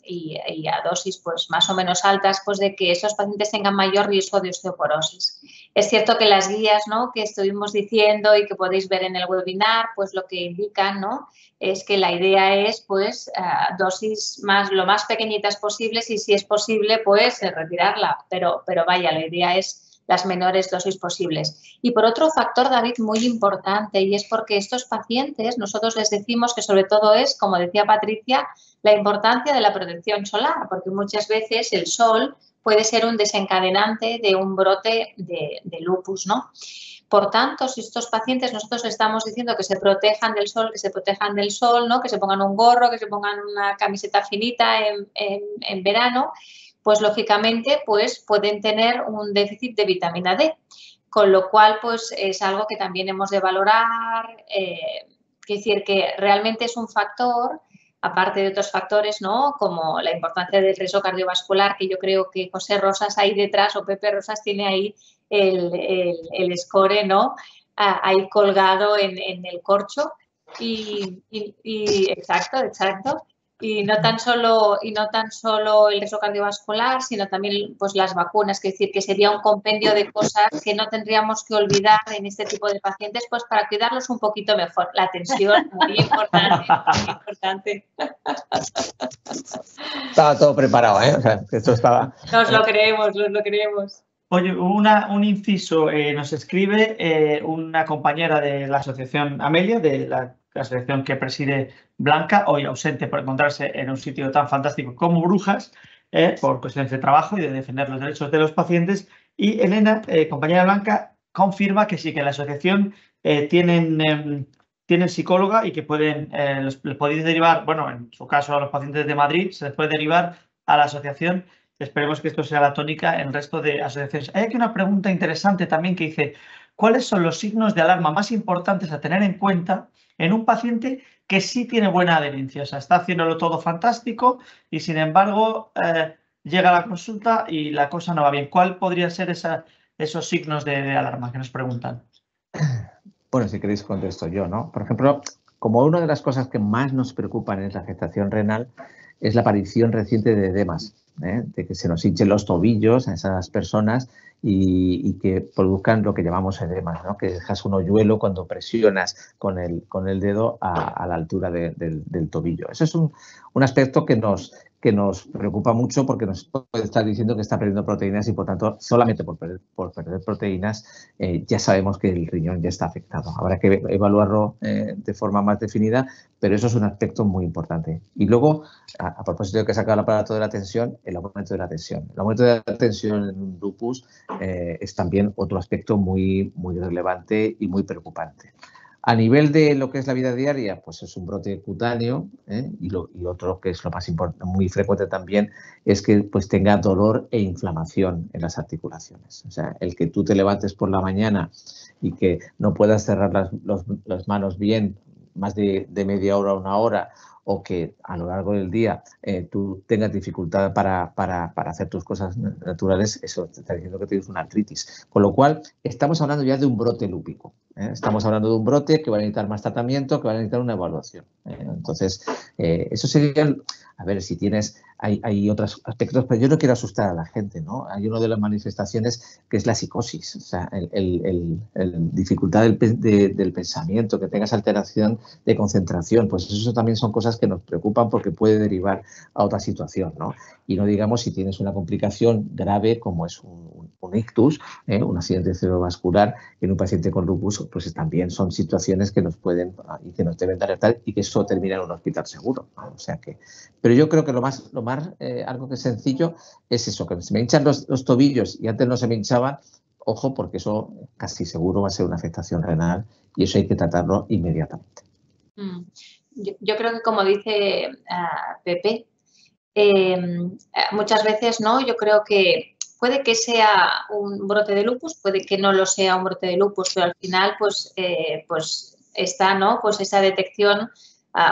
y a dosis pues más o menos altas, pues de que esos pacientes tengan mayor riesgo de osteoporosis. Es cierto que las guías, ¿no?, que estuvimos diciendo y que podéis ver en el webinar, pues lo que indican, ¿no?, es que la idea es pues dosis lo más pequeñitas posibles y si es posible pues retirarla, pero vaya, la idea es las menores dosis posibles. Y por otro factor, David, muy importante, y es porque estos pacientes nosotros les decimos que sobre todo es, como decía Patricia, la importancia de la protección solar, porque muchas veces el sol puede ser un desencadenante de un brote de lupus, ¿no? Por tanto, si estos pacientes nosotros estamos diciendo que se protejan del sol, ¿no?, que se pongan un gorro, que se pongan una camiseta finita en verano, pues lógicamente pues pueden tener un déficit de vitamina D, con lo cual pues es algo que también hemos de valorar, es decir, que realmente es un factor, aparte de otros factores, ¿no?, como la importancia del riesgo cardiovascular, que yo creo que José Rosas ahí detrás, o Pepe Rosas, tiene ahí el score, ¿no?, ahí colgado en el corcho. Y exacto. Y no tan solo el riesgo cardiovascular, sino también pues las vacunas, es decir, que sería un compendio de cosas que no tendríamos que olvidar en este tipo de pacientes, pues para cuidarlos un poquito mejor. La tensión, muy importante. Estaba todo preparado, ¿eh? O sea, esto estaba... Nos lo creemos. Oye, un inciso, nos escribe una compañera de la asociación Amelia, de la asociación que preside Blanca, hoy ausente por encontrarse en un sitio tan fantástico como Brujas, por cuestiones de trabajo y de defender los derechos de los pacientes. Y Elena, compañera de Blanca, confirma que sí, que la asociación tienen psicóloga y que les podéis derivar, bueno, en su caso a los pacientes de Madrid, se les puede derivar a la asociación. Esperemos que esto sea la tónica en el resto de asociaciones. Hay aquí una pregunta interesante también que dice, ¿cuáles son los signos de alarma más importantes a tener en cuenta en un paciente que sí tiene buena adherencia? O sea, está haciéndolo todo fantástico y sin embargo llega a la consulta y la cosa no va bien. ¿Cuál podrían ser esos signos de alarma que nos preguntan? Bueno, si queréis contesto yo, ¿no? Por ejemplo, como una de las cosas que más nos preocupan en la afectación renal es la aparición reciente de edemas, de que se nos hinchen los tobillos a esas personas y que produzcan lo que llamamos edemas, ¿no?, que dejas un hoyuelo cuando presionas con el dedo a la altura del tobillo. Eso es un aspecto que nos preocupa mucho porque nos puede estar diciendo que está perdiendo proteínas y, por tanto, solamente por perder proteínas ya sabemos que el riñón ya está afectado. Habrá que evaluarlo de forma más definida, pero eso es un aspecto muy importante. Y luego, a propósito de que he sacado el aparato de la tensión, el aumento de la tensión. El aumento de la tensión en un lupus es también otro aspecto muy, muy relevante y muy preocupante. A nivel de lo que es la vida diaria, pues es un brote cutáneo y otro que es lo más importante, muy frecuente también, es que pues tenga dolor e inflamación en las articulaciones. O sea, el que tú te levantes por la mañana y que no puedas cerrar las manos bien más de media hora a una hora, o que a lo largo del día tú tengas dificultad para hacer tus cosas naturales, eso te está diciendo que tienes una artritis. Con lo cual, estamos hablando ya de un brote lúpico. Estamos hablando de un brote que va a necesitar más tratamiento, que va a necesitar una evaluación. Entonces, eso sería, a ver, si tienes, hay otros aspectos, pero yo no quiero asustar a la gente, ¿no? Hay una de las manifestaciones que es la psicosis, o sea, el dificultad del pensamiento, que tengas alteración de concentración, pues eso también son cosas que nos preocupan porque puede derivar a otra situación, ¿no? Y no digamos si tienes una complicación grave como es un ictus, un accidente cerebrovascular en un paciente con lupus, pues también son situaciones que nos pueden y que nos deben de alertar y que eso termina en un hospital seguro, ¿no? O sea que, pero yo creo que lo más algo que es sencillo es eso, que se me hinchan los tobillos y antes no se me hinchaban, ojo, porque eso casi seguro va a ser una afectación renal y eso hay que tratarlo inmediatamente. Yo creo que, como dice Pepe, muchas veces, ¿no? Yo creo que puede que sea un brote de lupus, puede que no lo sea un brote de lupus, pero al final pues está, ¿no? Pues esa detección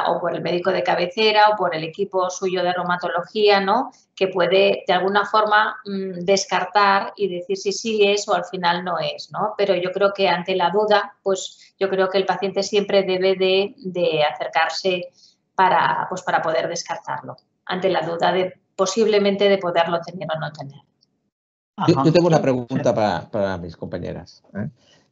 o por el médico de cabecera o por el equipo suyo de reumatología, ¿no? Que puede de alguna forma descartar y decir si sí es o al final no es, ¿no? Pero yo creo que ante la duda, pues yo creo que el paciente siempre debe de acercarse para poder descartarlo, ante la duda de posiblemente de poderlo tener o no tener. Yo tengo una pregunta para mis compañeras, ¿eh?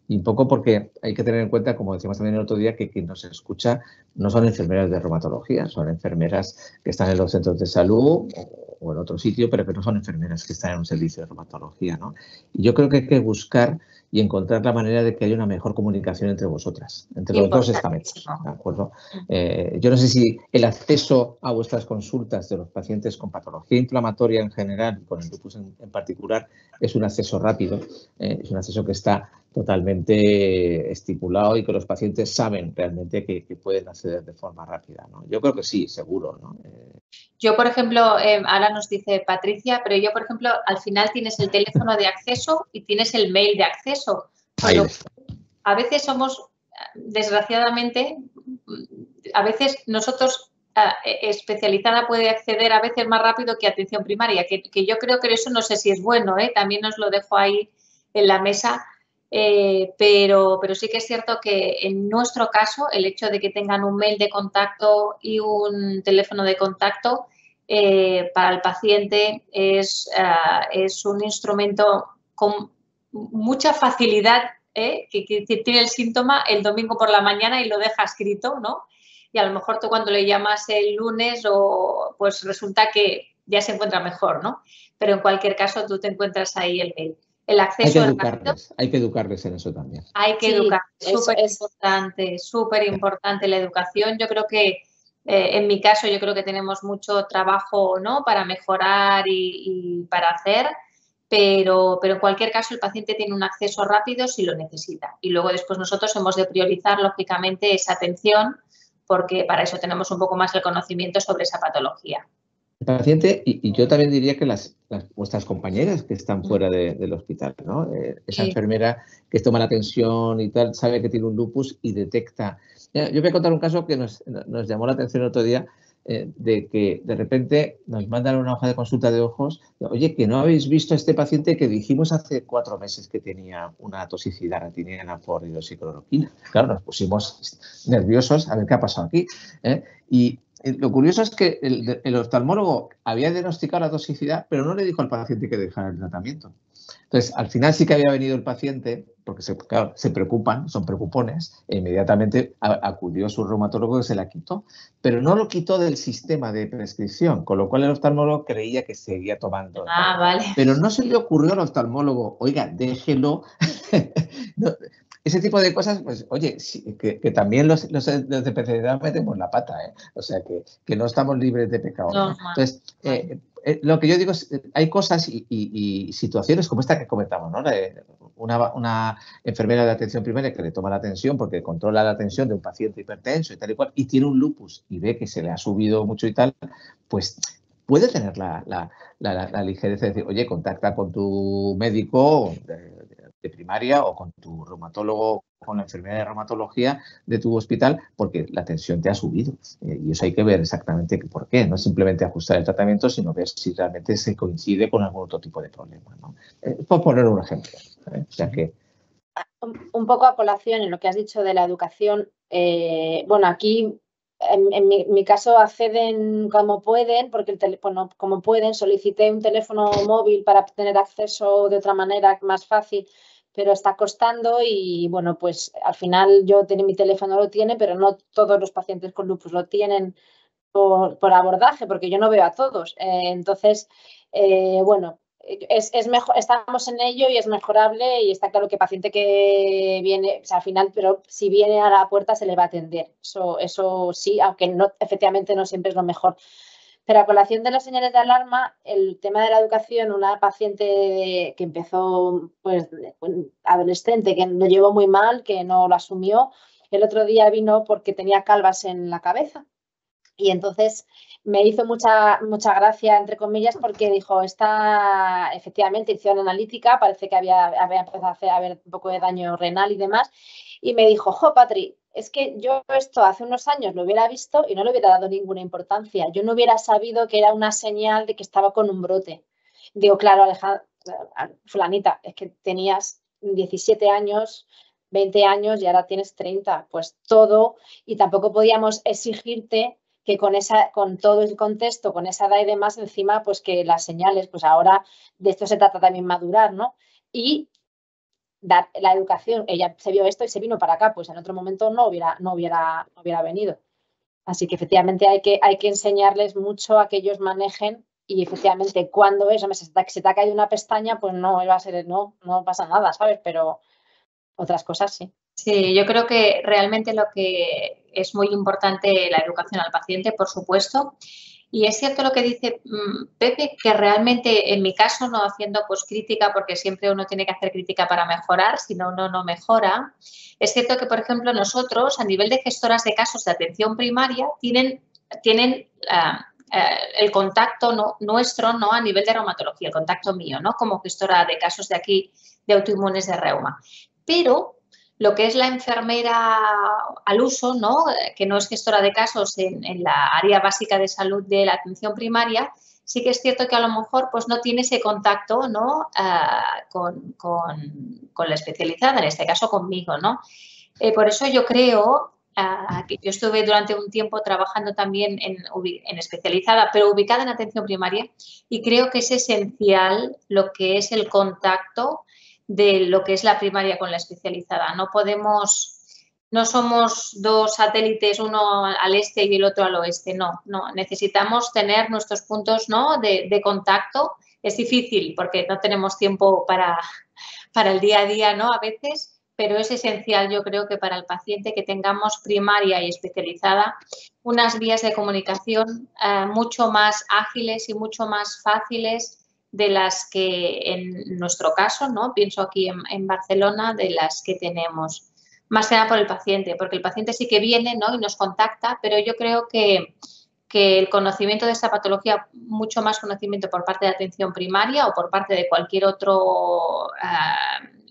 Y un poco porque hay que tener en cuenta, como decíamos también el otro día, que quien nos escucha no son enfermeras de reumatología, son enfermeras que están en los centros de salud o en otro sitio, pero que no son enfermeras que están en un servicio de reumatología, ¿no? Y yo creo que hay que buscar y encontrar la manera de que haya una mejor comunicación entre vosotras, entre los dos estamentos, ¿de acuerdo? Yo no sé si el acceso a vuestras consultas de los pacientes con patología inflamatoria en general y con el lupus en particular es un acceso rápido, es un acceso que está totalmente estipulado y que los pacientes saben realmente que pueden acceder de forma rápida, ¿no? Yo creo que sí, seguro, ¿no? Yo, por ejemplo, ahora nos dice Patricia, pero yo, por ejemplo, al final tienes el teléfono de acceso y tienes el mail de acceso. Pero a veces somos, desgraciadamente, a veces nosotros, especializada puede acceder a veces más rápido que atención primaria, que yo creo que eso no sé si es bueno, también os lo dejo ahí en la mesa. Pero sí que es cierto que en nuestro caso el hecho de que tengan un mail de contacto y un teléfono de contacto para el paciente es un instrumento con mucha facilidad, que tiene el síntoma el domingo por la mañana y lo deja escrito, ¿no? Y a lo mejor tú cuando le llamas el lunes pues resulta que ya se encuentra mejor, ¿no? Pero en cualquier caso tú te encuentras ahí el mail. El acceso hay que educarles en eso también. Hay que educar, súper importante la educación. Yo creo que en mi caso yo creo que tenemos mucho trabajo, ¿no? Para mejorar y para hacer, pero en cualquier caso el paciente tiene un acceso rápido si lo necesita. Y luego después nosotros hemos de priorizar lógicamente esa atención porque para eso tenemos un poco más el conocimiento sobre esa patología. El paciente, y yo también diría que vuestras compañeras que están fuera del hospital, ¿no? Esa enfermera que toma la atención y tal, sabe que tiene un lupus y detecta. Yo voy a contar un caso que nos llamó la atención el otro día, de que de repente nos mandan una hoja de consulta de ojos. Oye, que no habéis visto a este paciente que dijimos hace 4 meses que tenía una toxicidad retiniana por hidroxicloroquina. Claro, nos pusimos nerviosos a ver qué ha pasado aquí, y lo curioso es que el oftalmólogo había diagnosticado la toxicidad, pero no le dijo al paciente que dejara el tratamiento. Entonces, al final sí que había venido el paciente, porque claro, se preocupan, son preocupones, e inmediatamente acudió su reumatólogo y se la quitó, pero no lo quitó del sistema de prescripción, con lo cual el oftalmólogo creía que seguía tomando. Vale. Pero no se le ocurrió al oftalmólogo, oiga, déjelo. No, ese tipo de cosas, pues, oye, sí, que también los de especialidad metemos la pata, ¿eh? O sea, que no estamos libres de pecado, ¿no? Entonces, lo que yo digo es, hay cosas y situaciones como esta que comentamos, ¿no? Una enfermera de atención primaria que le toma la atención porque controla la tensión de un paciente hipertenso y tal y cual, y tiene un lupus y ve que se le ha subido mucho y tal, pues puede tener la ligereza de decir, oye, contacta con tu médico de primaria o con tu reumatólogo, con la enfermera de reumatología de tu hospital, porque la tensión te ha subido. Y eso hay que ver exactamente por qué. No es simplemente ajustar el tratamiento, sino ver si realmente se coincide con algún otro tipo de problema, ¿no? Por poner un ejemplo. O sea que... Un poco a colación en lo que has dicho de la educación. Bueno, aquí en mi caso acceden como pueden, porque como pueden, solicité un teléfono móvil para tener acceso de otra manera más fácil, pero está costando y bueno, pues al final mi teléfono lo tiene, pero no todos los pacientes con lupus lo tienen por abordaje, porque yo no veo a todos. Entonces, bueno, es mejor, estamos en ello y es mejorable y está claro que paciente que viene, o sea, al final, pero si viene a la puerta se le va a atender. Eso sí, aunque no, efectivamente no siempre es lo mejor. Pero a colación de las señales de alarma, el tema de la educación, una paciente que empezó, pues, adolescente, que lo llevó muy mal, que no lo asumió, el otro día vino porque tenía calvas en la cabeza. Y entonces me hizo mucha gracia, entre comillas, porque dijo, efectivamente, hicieron analítica, parece que había empezado a haber un poco de daño renal y demás. Y me dijo, jo, Patri, es que yo esto hace unos años lo hubiera visto y no le hubiera dado ninguna importancia. Yo no hubiera sabido que era una señal de que estaba con un brote. Digo, claro, Alejandra, fulanita, es que tenías 17 años, 20 años y ahora tienes 30. Pues todo, y tampoco podíamos exigirte que con todo el contexto, con esa edad y demás, encima, pues que las señales, pues ahora de esto se trata también madurar, ¿no? Y dar la educación. Ella se vio esto y se vino para acá, pues en otro momento no hubiera venido. Así que efectivamente hay que enseñarles mucho a que ellos manejen y efectivamente cuando se te ha caído una pestaña, pues no va a ser, no pasa nada, ¿sabes? Pero otras cosas sí. Sí, yo creo que realmente lo que es muy importante la educación al paciente, por supuesto. Y es cierto lo que dice Pepe, que realmente en mi caso, no haciendo pues crítica, porque siempre uno tiene que hacer crítica para mejorar, si no, uno no mejora. Es cierto que, por ejemplo, nosotros a nivel de gestoras de casos de atención primaria tienen el contacto nuestro, ¿no? A nivel de reumatología, el contacto mío, ¿no? Como gestora de casos de aquí de autoinmunes de reuma. Pero lo que es la enfermera al uso, ¿no? Que no es gestora de casos en la área básica de salud de la atención primaria, sí que es cierto que a lo mejor pues, no tiene ese contacto, ¿no? Con la especializada, en este caso conmigo, ¿no? Por eso yo creo que yo estuve durante un tiempo trabajando también en especializada, pero ubicada en atención primaria, y creo que es esencial lo que es el contacto de lo que es la primaria con la especializada. No somos dos satélites, uno al este y el otro al oeste, no. Necesitamos tener nuestros puntos, ¿no? de contacto. Es difícil porque no tenemos tiempo para el día a día, ¿no? A veces, pero es esencial, yo creo que para el paciente que tengamos primaria y especializada unas vías de comunicación mucho más ágiles y mucho más fáciles de las que en nuestro caso, ¿no? Pienso aquí en Barcelona, de las que tenemos. Más que nada por el paciente, porque el paciente sí que viene, ¿no? Y nos contacta, pero yo creo que el conocimiento de esta patología, mucho más conocimiento por parte de atención primaria o por parte de cualquier otro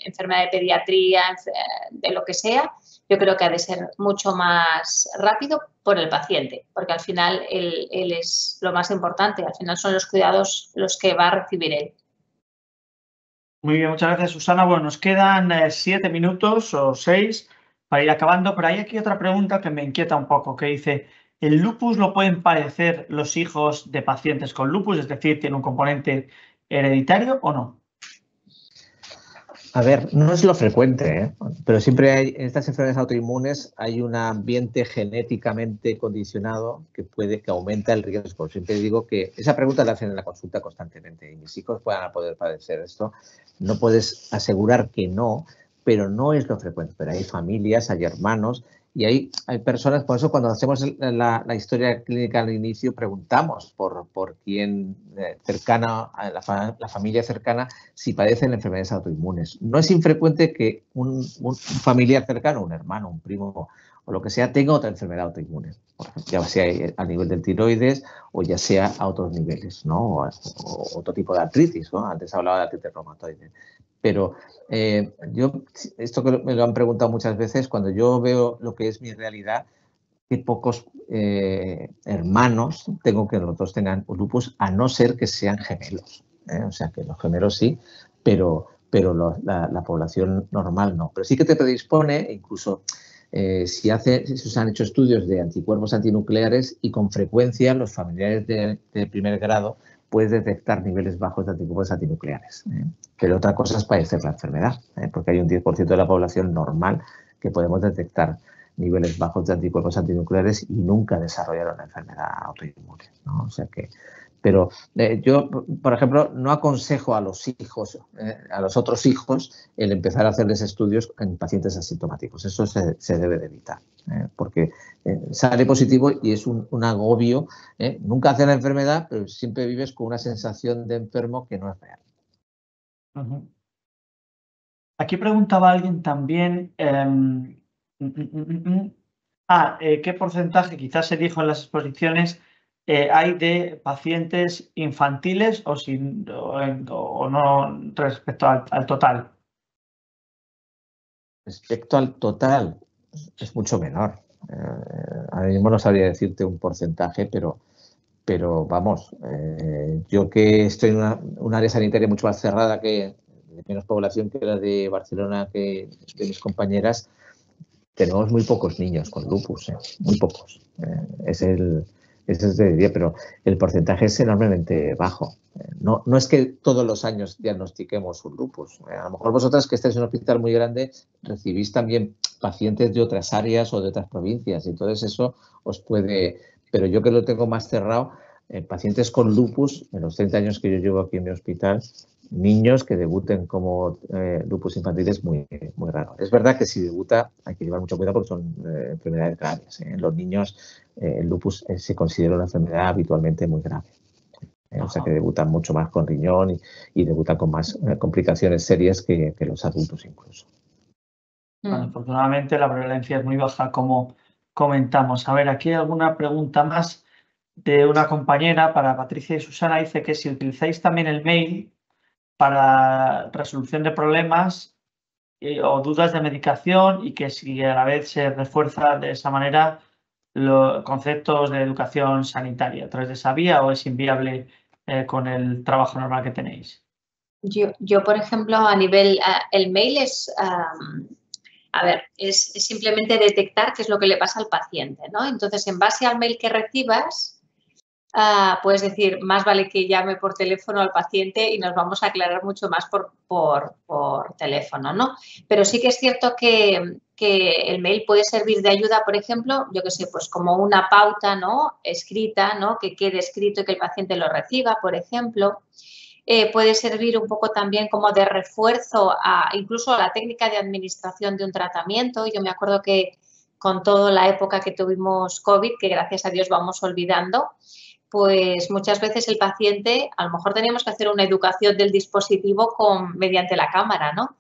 enfermedad de pediatría, de lo que sea, yo creo que ha de ser mucho más rápido por el paciente, porque al final él es lo más importante, al final son los cuidados los que va a recibir él. Muy bien, muchas gracias, Susana. Bueno, nos quedan 7 minutos o 6 para ir acabando, pero hay aquí otra pregunta que me inquieta un poco, que dice, ¿el lupus lo pueden padecer los hijos de pacientes con lupus? Es decir, ¿tiene un componente hereditario o no? A ver, no es lo frecuente, pero siempre hay, en estas enfermedades autoinmunes hay un ambiente genéticamente condicionado que aumenta el riesgo. Siempre digo que esa pregunta la hacen en la consulta constantemente y mis hijos puedan poder padecer esto. No puedes asegurar que no, pero no es lo frecuente. Pero hay familias, hay hermanos y hay personas, por eso cuando hacemos la historia clínica al inicio preguntamos por quién cercana, a la familia cercana, si padecen enfermedades autoinmunes. No es infrecuente que un familiar cercano, un hermano, un primo o lo que sea, tenga otra enfermedad autoinmune, ya sea a nivel del tiroides o ya sea a otros niveles, ¿no? O otro tipo de artritis, ¿no? Antes hablaba de artritis reumatoide. Pero esto que me lo han preguntado muchas veces, cuando yo veo lo que es mi realidad, que pocos hermanos tengo que los dos tengan lupus, a no ser que sean gemelos. O sea, que los gemelos sí, pero la población normal no. Pero sí que te predispone, incluso si se han hecho estudios de anticuerpos antinucleares y con frecuencia los familiares de primer grado puedes detectar niveles bajos de anticuerpos antinucleares. Pero otra cosa es padecer la enfermedad, porque hay un 10% de la población normal que podemos detectar niveles bajos de anticuerpos antinucleares y nunca desarrollaron la enfermedad autoinmune, ¿no? O sea que, pero yo, por ejemplo, no aconsejo a los hijos, a los otros hijos, el empezar a hacerles estudios en pacientes asintomáticos. Eso se debe de evitar, porque sale positivo y es un agobio. Nunca hace la enfermedad, pero siempre vives con una sensación de enfermo que no es real. Aquí preguntaba alguien también ¿Qué porcentaje, quizás se dijo en las exposiciones, hay de pacientes infantiles o no respecto al total? Respecto al total, es mucho menor. Ahora mismo no sabría decirte un porcentaje, pero vamos, yo que estoy en un área sanitaria mucho más cerrada, de menos población que la de Barcelona, que de mis compañeras, tenemos muy pocos niños con lupus, muy pocos. Ese es de día, pero el porcentaje es enormemente bajo. No es que todos los años diagnostiquemos un lupus. A lo mejor vosotras, que estáis en un hospital muy grande, recibís también pacientes de otras áreas o de otras provincias, y entonces eso os puede... Pero yo, que lo tengo más cerrado, pacientes con lupus, en los 30 años que yo llevo aquí en mi hospital, niños que debuten como lupus infantil es muy, muy raro. Es verdad que si debuta hay que llevar mucho cuidado porque son enfermedades graves. En los niños el lupus se considera una enfermedad habitualmente muy grave. O sea que debutan mucho más con riñón y debutan con más complicaciones serias que los adultos incluso. Bueno, afortunadamente la prevalencia es muy baja, como comentamos. A ver, aquí hay alguna pregunta más de una compañera para Patricia y Susana. Dice que si utilizáis también el mail para resolución de problemas o dudas de medicación, y que si a la vez se refuerza de esa manera los conceptos de educación sanitaria a través de esa vía, o es inviable con el trabajo normal que tenéis. Yo, por ejemplo, a nivel, el mail es, a ver, es simplemente detectar qué es lo que le pasa al paciente, ¿no? Entonces, en base al mail que recibas, puedes decir, más vale que llame por teléfono al paciente y nos vamos a aclarar mucho más por teléfono, ¿no? Pero sí que es cierto que el mail puede servir de ayuda, por ejemplo, yo qué sé, pues como una pauta, ¿no? Escrita, ¿no? Que quede escrito y que el paciente lo reciba, por ejemplo. Puede servir un poco también como de refuerzo incluso a la técnica de administración de un tratamiento. Yo me acuerdo que con toda la época que tuvimos COVID, que gracias a Dios vamos olvidando, pues muchas veces el paciente, a lo mejor teníamos que hacer una educación del dispositivo mediante la cámara, ¿no?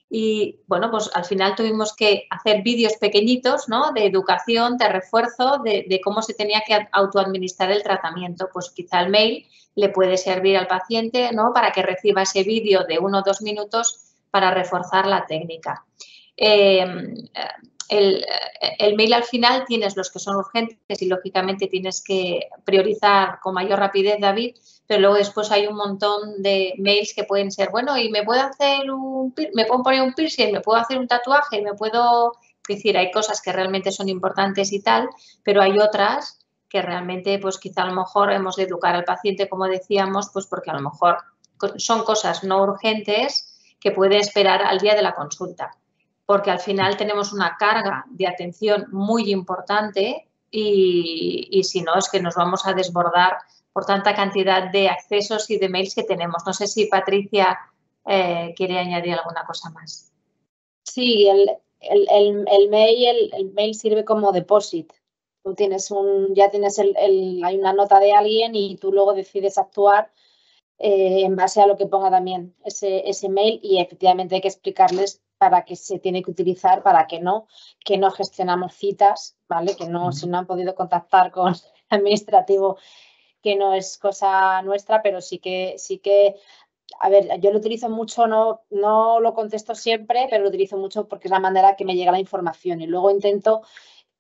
Y bueno, pues al final tuvimos que hacer vídeos pequeñitos, ¿no? De educación, de refuerzo, de cómo se tenía que autoadministrar el tratamiento. Pues quizá el mail le puede servir al paciente, ¿no? Para que reciba ese vídeo de 1 o 2 minutos para reforzar la técnica. El mail al final tienes los que son urgentes y lógicamente tienes que priorizar con mayor rapidez, David, pero luego después hay un montón de mails que pueden ser, bueno, y me puedo poner un piercing, me puedo hacer un tatuaje, es decir, hay cosas que realmente son importantes y tal, pero hay otras que realmente, pues quizá a lo mejor hemos de educar al paciente, como decíamos, pues porque a lo mejor son cosas no urgentes que puede esperar al día de la consulta, porque al final tenemos una carga de atención muy importante y si no es que nos vamos a desbordar por tanta cantidad de accesos y de mails que tenemos. No sé si Patricia quiere añadir alguna cosa más. Sí, el mail sirve como depósito. Tú tienes hay una nota de alguien y tú luego decides actuar en base a lo que ponga también ese mail, y efectivamente hay que explicarles para qué se tiene que utilizar, para que no gestionamos citas, ¿vale? Que no, si no han podido contactar con el administrativo, que no es cosa nuestra, pero sí que, a ver, yo lo utilizo mucho, no lo contesto siempre, pero lo utilizo mucho porque es la manera que me llega la información, y luego intento,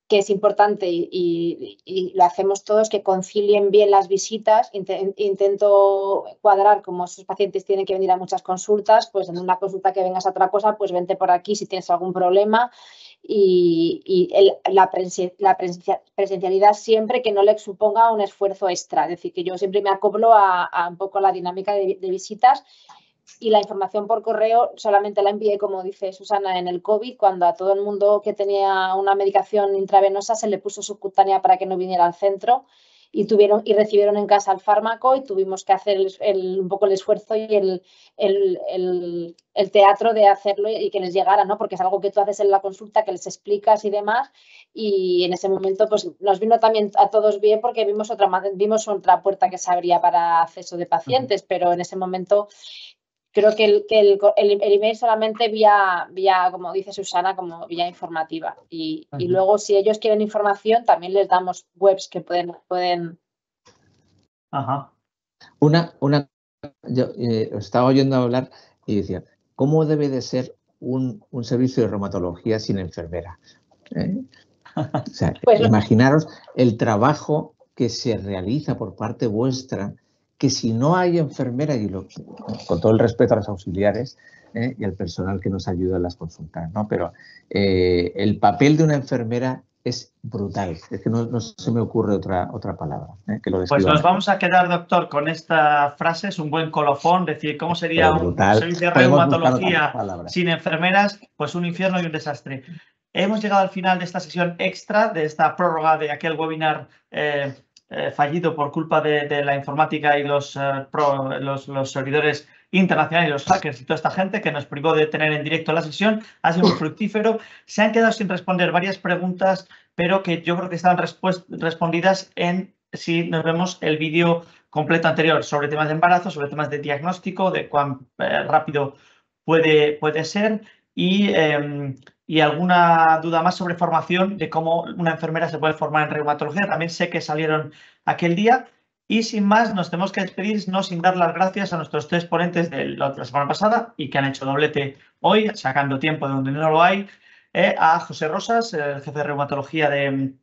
que es importante y lo hacemos todos, que concilien bien las visitas. Intento cuadrar, como esos pacientes tienen que venir a muchas consultas, pues en una consulta que vengas a otra cosa, pues vente por aquí si tienes algún problema, y la presencialidad siempre que no le suponga un esfuerzo extra. Es decir, que yo siempre me acoplo a un poco la dinámica de visitas. Y la información por correo solamente la envié, como dice Susana, en el COVID, cuando a todo el mundo que tenía una medicación intravenosa se le puso subcutánea para que no viniera al centro, y recibieron en casa el fármaco, y tuvimos que hacer un poco el esfuerzo y el teatro de hacerlo y que les llegara, ¿no? Porque es algo que tú haces en la consulta, que les explicas y demás, y en ese momento pues nos vino también a todos bien, porque vimos otra puerta que se abría para acceso de pacientes, pero en ese momento creo que el email solamente vía, como dice Susana, como vía informativa. Y luego, si ellos quieren información, también les damos webs que pueden... Ajá. Yo estaba oyendo hablar y decía, ¿cómo debe de ser un servicio de reumatología sin enfermera? O sea, Pues, imaginaros el trabajo que se realiza por parte vuestra, que si no hay enfermera, y con todo el respeto a los auxiliares y al personal que nos ayuda en las consultas, ¿no? Pero el papel de una enfermera es brutal. Es que no se me ocurre otra palabra que lo describa. Pues nos vamos a quedar, doctor, con esta frase. Es un buen colofón, decir, ¿cómo sería un servicio de reumatología sin enfermeras? Pues un infierno y un desastre. Hemos llegado al final de esta sesión extra, de esta prórroga de aquel webinar fallido por culpa de la informática y los servidores internacionales y los hackers y toda esta gente que nos privó de tener en directo la sesión. Ha sido muy fructífero. Se han quedado sin responder varias preguntas, pero que yo creo que están respondidas si nos vemos el vídeo completo anterior sobre temas de embarazo, sobre temas de diagnóstico, de cuán rápido puede ser y alguna duda más sobre formación, de cómo una enfermera se puede formar en reumatología. También sé que salieron aquel día. Y sin más, nos tenemos que despedir, no sin dar las gracias a nuestros 3 ponentes de la semana pasada y que han hecho doblete hoy, sacando tiempo de donde no lo hay. A José Rosas, el jefe de reumatología del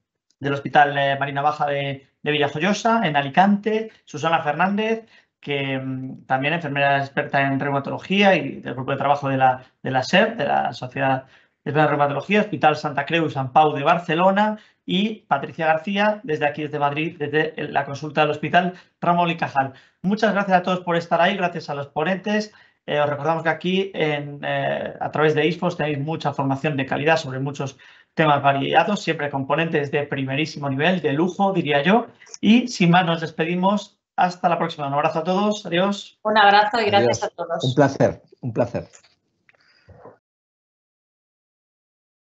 Hospital Marina Baja de Villajoyosa, en Alicante. Susana Fernández, que también enfermera experta en reumatología y del grupo de trabajo de la SER, de la Sociedad de Reumatología, Hospital Santa Creu y Sant Pau de Barcelona. Y Patricia García, desde aquí, desde Madrid, desde la consulta del Hospital Ramón y Cajal. Muchas gracias a todos por estar ahí, gracias a los ponentes. Os recordamos que aquí, a través de ISPOS, tenéis mucha formación de calidad sobre muchos temas variados, siempre con ponentes de primerísimo nivel, de lujo, diría yo. Y sin más, nos despedimos. Hasta la próxima. Un abrazo a todos. Adiós. Un abrazo y gracias a todos. Un placer, un placer.